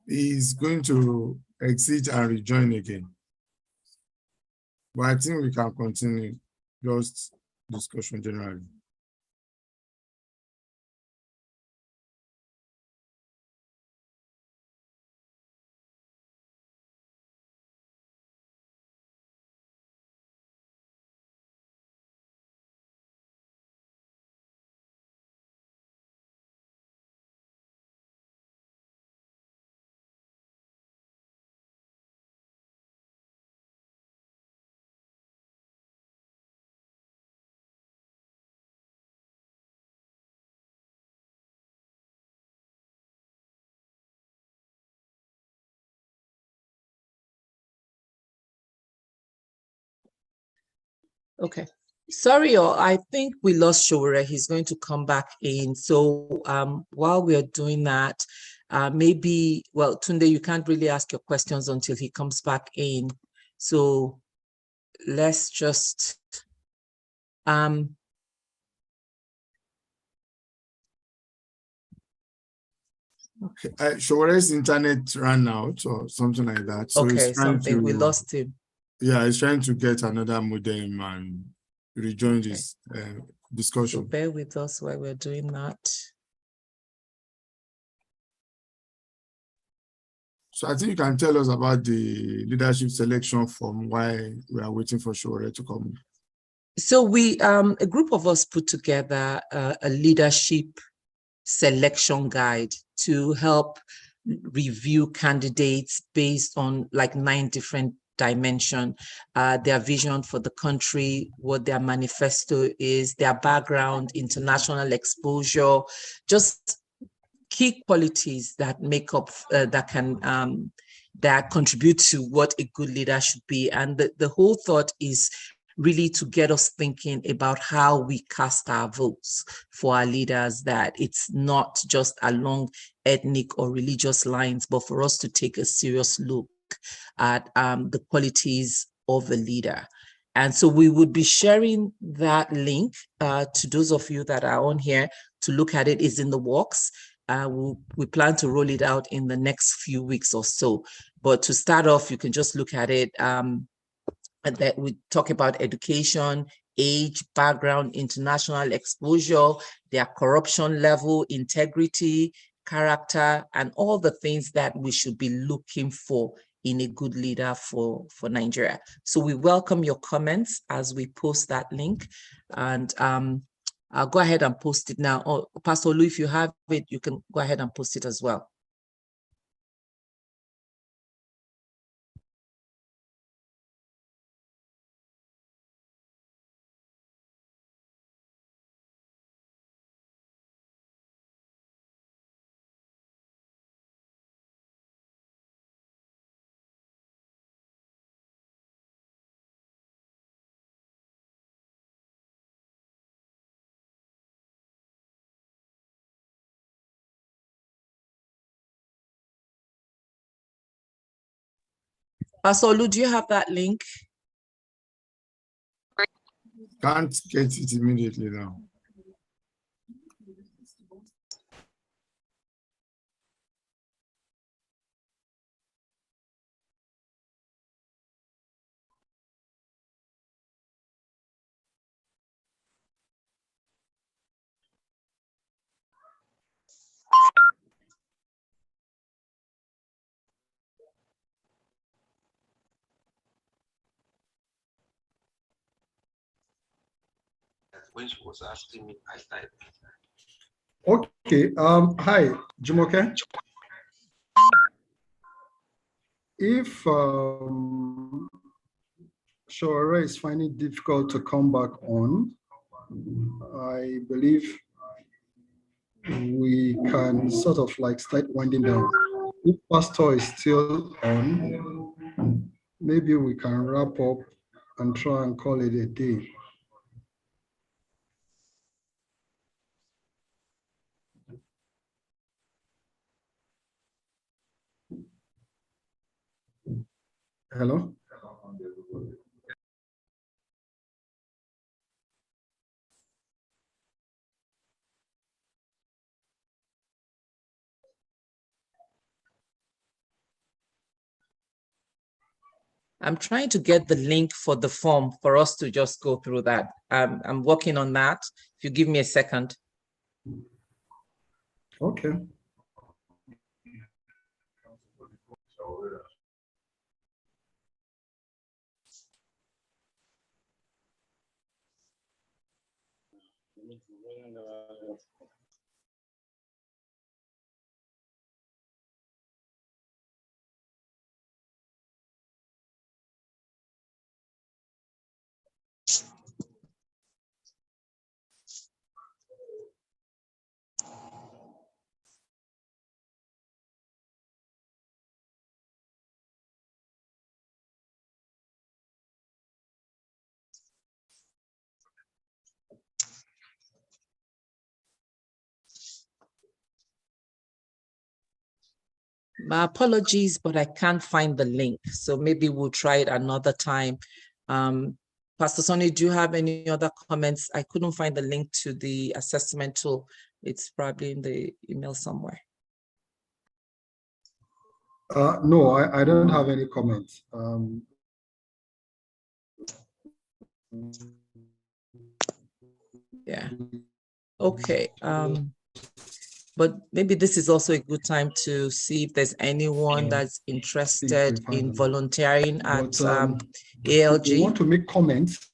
He's going to exit and rejoin again. But I think we can continue just discussion generally. Okay. Sorry, I think we lost Sowore. He's going to come back in. So while we are doing that, maybe, well, Tunde, you can't really ask your questions until he comes back in. So let's just Showore's internet ran out or something like that. So okay, he's trying to, we lost him. Yeah, he's trying to get another modem and rejoin this discussion. So bear with us while we're doing that. So I think you can tell us about the leadership selection form, why we are waiting for Sowore to come. So we, a group of us put together a leadership selection guide to help review candidates based on like 9 different dimensions, their vision for the country, what their manifesto is, their background, international exposure, just key qualities that make up, that can, that contribute to what a good leader should be. And the whole thought is really to get us thinking about how we cast our votes for our leaders, that it's not just along ethnic or religious lines, but for us to take a serious look at the qualities of a leader. And so we would be sharing that link to those of you that are on here to look at it. Is in the works. We plan to roll it out in the next few weeks or so. But to start off, you can just look at it. And that we talk about education, age, background, international exposure, their corruption level, integrity, character, and all the things that we should be looking for in a good leader for Nigeria. So we welcome your comments as we post that link. And I'll go ahead and post it now. Oh, Pastor Olu, if you have it, you can go ahead and post it as well. Pastor Olu, do you have that link? Can't get it immediately now. When she was asking me, I started. Okay. Hi, Jumoke. If Sowore is finding it difficult to come back on, I believe we can sort of like start winding down. If Pastor is still on, maybe we can wrap up and try and call it a day. Hello? I'm trying to get the link for the form for us to just go through that. I'm working on that. If you give me a second. Okay. My apologies, but I can't find the link. So maybe we'll try it another time. Pastor Sonny, do you have any other comments? I couldn't find the link to the assessment tool. It's probably in the email somewhere. No, I don't have any comments. Yeah. Okay. But maybe this is also a good time to see if there's anyone that's interested in volunteering at ALG. You want to make comments?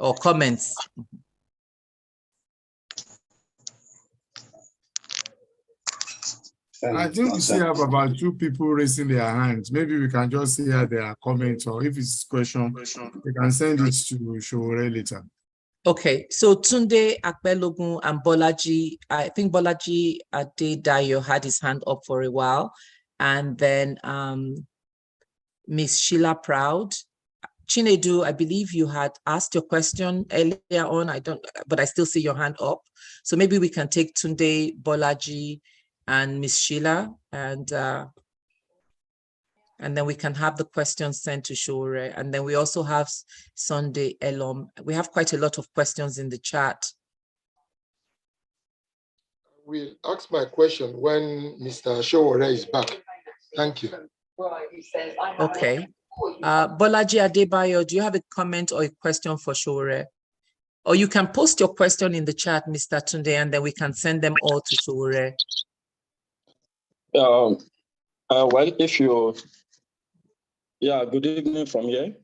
Or comments. I think we still have about 2 people raising their hands. Maybe we can just hear their comments, or if it's question, we can send it to Sowore later. Okay, so Tunde Akpelogun and Bolaji, I think Bolaji Adedayo had his hand up for a while, and then Miss Sheila Proud. Chinedu, I believe you had asked your question earlier on. But I still see your hand up. So maybe we can take Tunde, Bolaji, and Miss Sheila, and then we can have the questions sent to Sowore. And then we also have Sunday Elom. We have quite a lot of questions in the chat. We'll ask my question when Mr. Sowore is back. Thank you. Okay. Bolaji Adebayo, do you have a comment or a question for Sowore? Or you can post your question in the chat, Mr. Tunde, and then we can send them all to Sowore. Well, if you, yeah, good evening from here.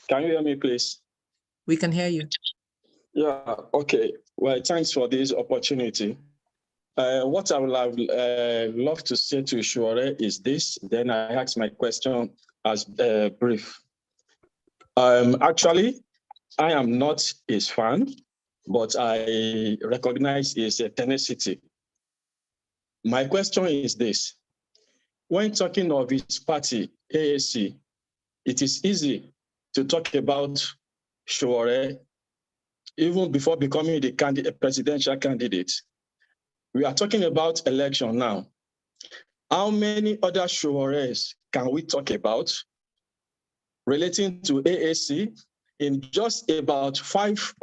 Can you hear me, please? We can hear you. Yeah, okay. Well, thanks for this opportunity. What I would have loved to say to Sowore is this, then I ask my question as brief. Actually, I am not his fan, but I recognize his tenacity. My question is this. When talking of his party, AAC, it is easy to talk about Sowore even before becoming the presidential candidate. We are talking about election now. How many other Sowores can we talk about relating to AAC in just about 5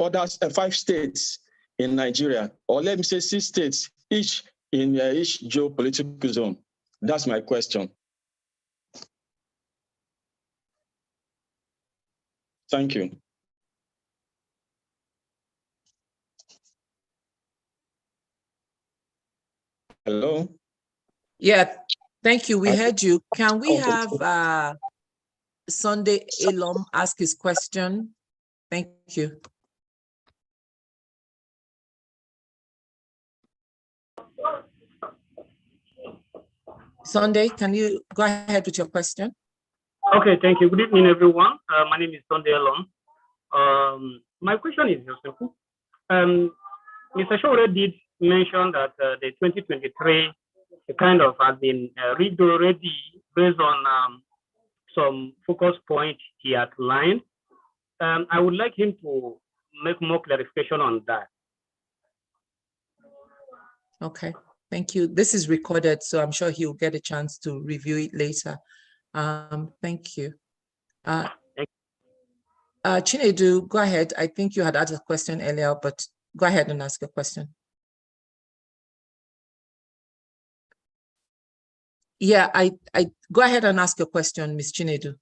states in Nigeria, or let me say 6 states, each in each geopolitical zone? That's my question. Thank you. Hello? Yeah, thank you. We heard you. Can we have Sunday Elom ask his question? Thank you. Sunday, can you go ahead with your question? Okay, thank you. Good evening, everyone. My name is Sunday Elom. My question is just simple. Mr. Sowore did mention that the 2023 kind of has been rigged already based on some focus points he outlined. I would like him to make more clarification on that. Okay, thank you. This is recorded, so I'm sure he'll get a chance to review it later. Thank you. Chinedu, go ahead. I think you had asked a question earlier, but go ahead and ask a question. Yeah, I go ahead and ask your question, Ms. Chinedu.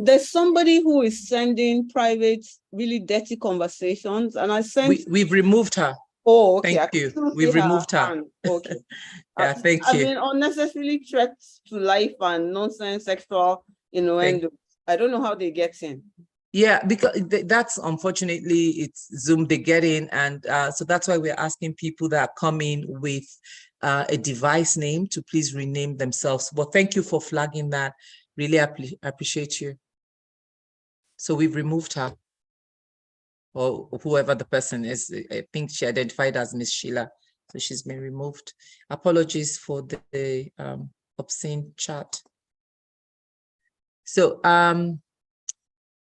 There's somebody who is sending private, really dirty conversations, and I sent. We've removed her. Oh, okay. Thank you. We've removed her. Okay. Yeah, thank you. I mean, unnecessarily threats to life and nonsense, sexual innuendo. I don't know how they get in. Yeah, because that's unfortunately it's Zoom they get in, and so that's why we're asking people that come in with a device name to please rename themselves. But thank you for flagging that. Really appreciate you. So we've removed her, or whoever the person is. I think she identified as Miss Sheila, so she's been removed. Apologies for the obscene chat. So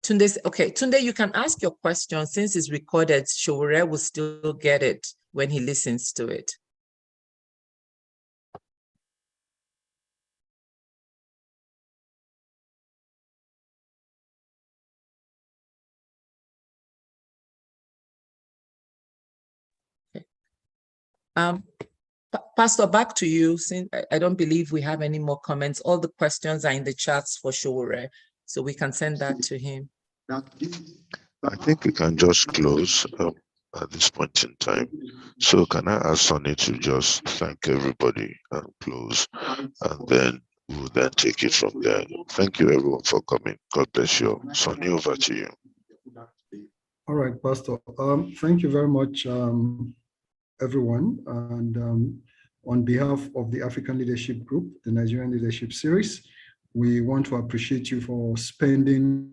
Tunde, you can ask your question. Since it's recorded, Sowore will still get it when he listens to it. Pastor, back to you. Since I don't believe we have any more comments, all the questions are in the chats for Sowore, so we can send that to him. I think we can just close at this point in time. So can I ask Sonny to just thank everybody and close, and then we'll then take it from there. Thank you everyone for coming. God bless you. Sonny, over to you. All right, Pastor. Thank you very much, everyone. And on behalf of the African Leadership Group, the Nigerian Leadership Series, we want to appreciate you for spending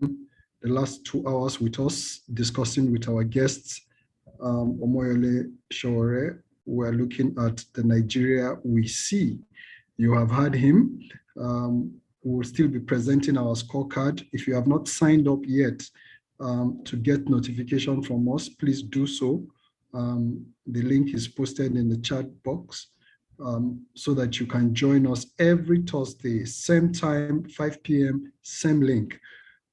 the last 2 hours with us, discussing with our guests, Omoyele Sowore. We're looking at the Nigeria we see. You have heard him. We will still be presenting our scorecard. If you have not signed up yet to get notification from us, please do so. The link is posted in the chat box so that you can join us every Thursday, same time, 5 p.m., same link.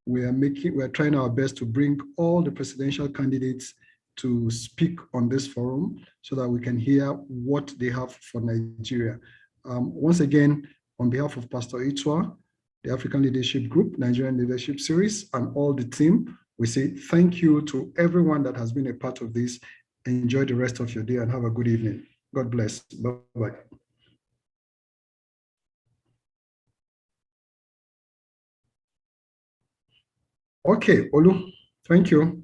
We're trying our best to bring all the presidential candidates to speak on this forum so that we can hear what they have for Nigeria. Once again, on behalf of Pastor Ituah, the African Leadership Group, Nigerian Leadership Series, and all the team, we say thank you to everyone that has been a part of this. Enjoy the rest of your day and have a good evening. God bless. Bye-bye. Okay, Olu, thank you.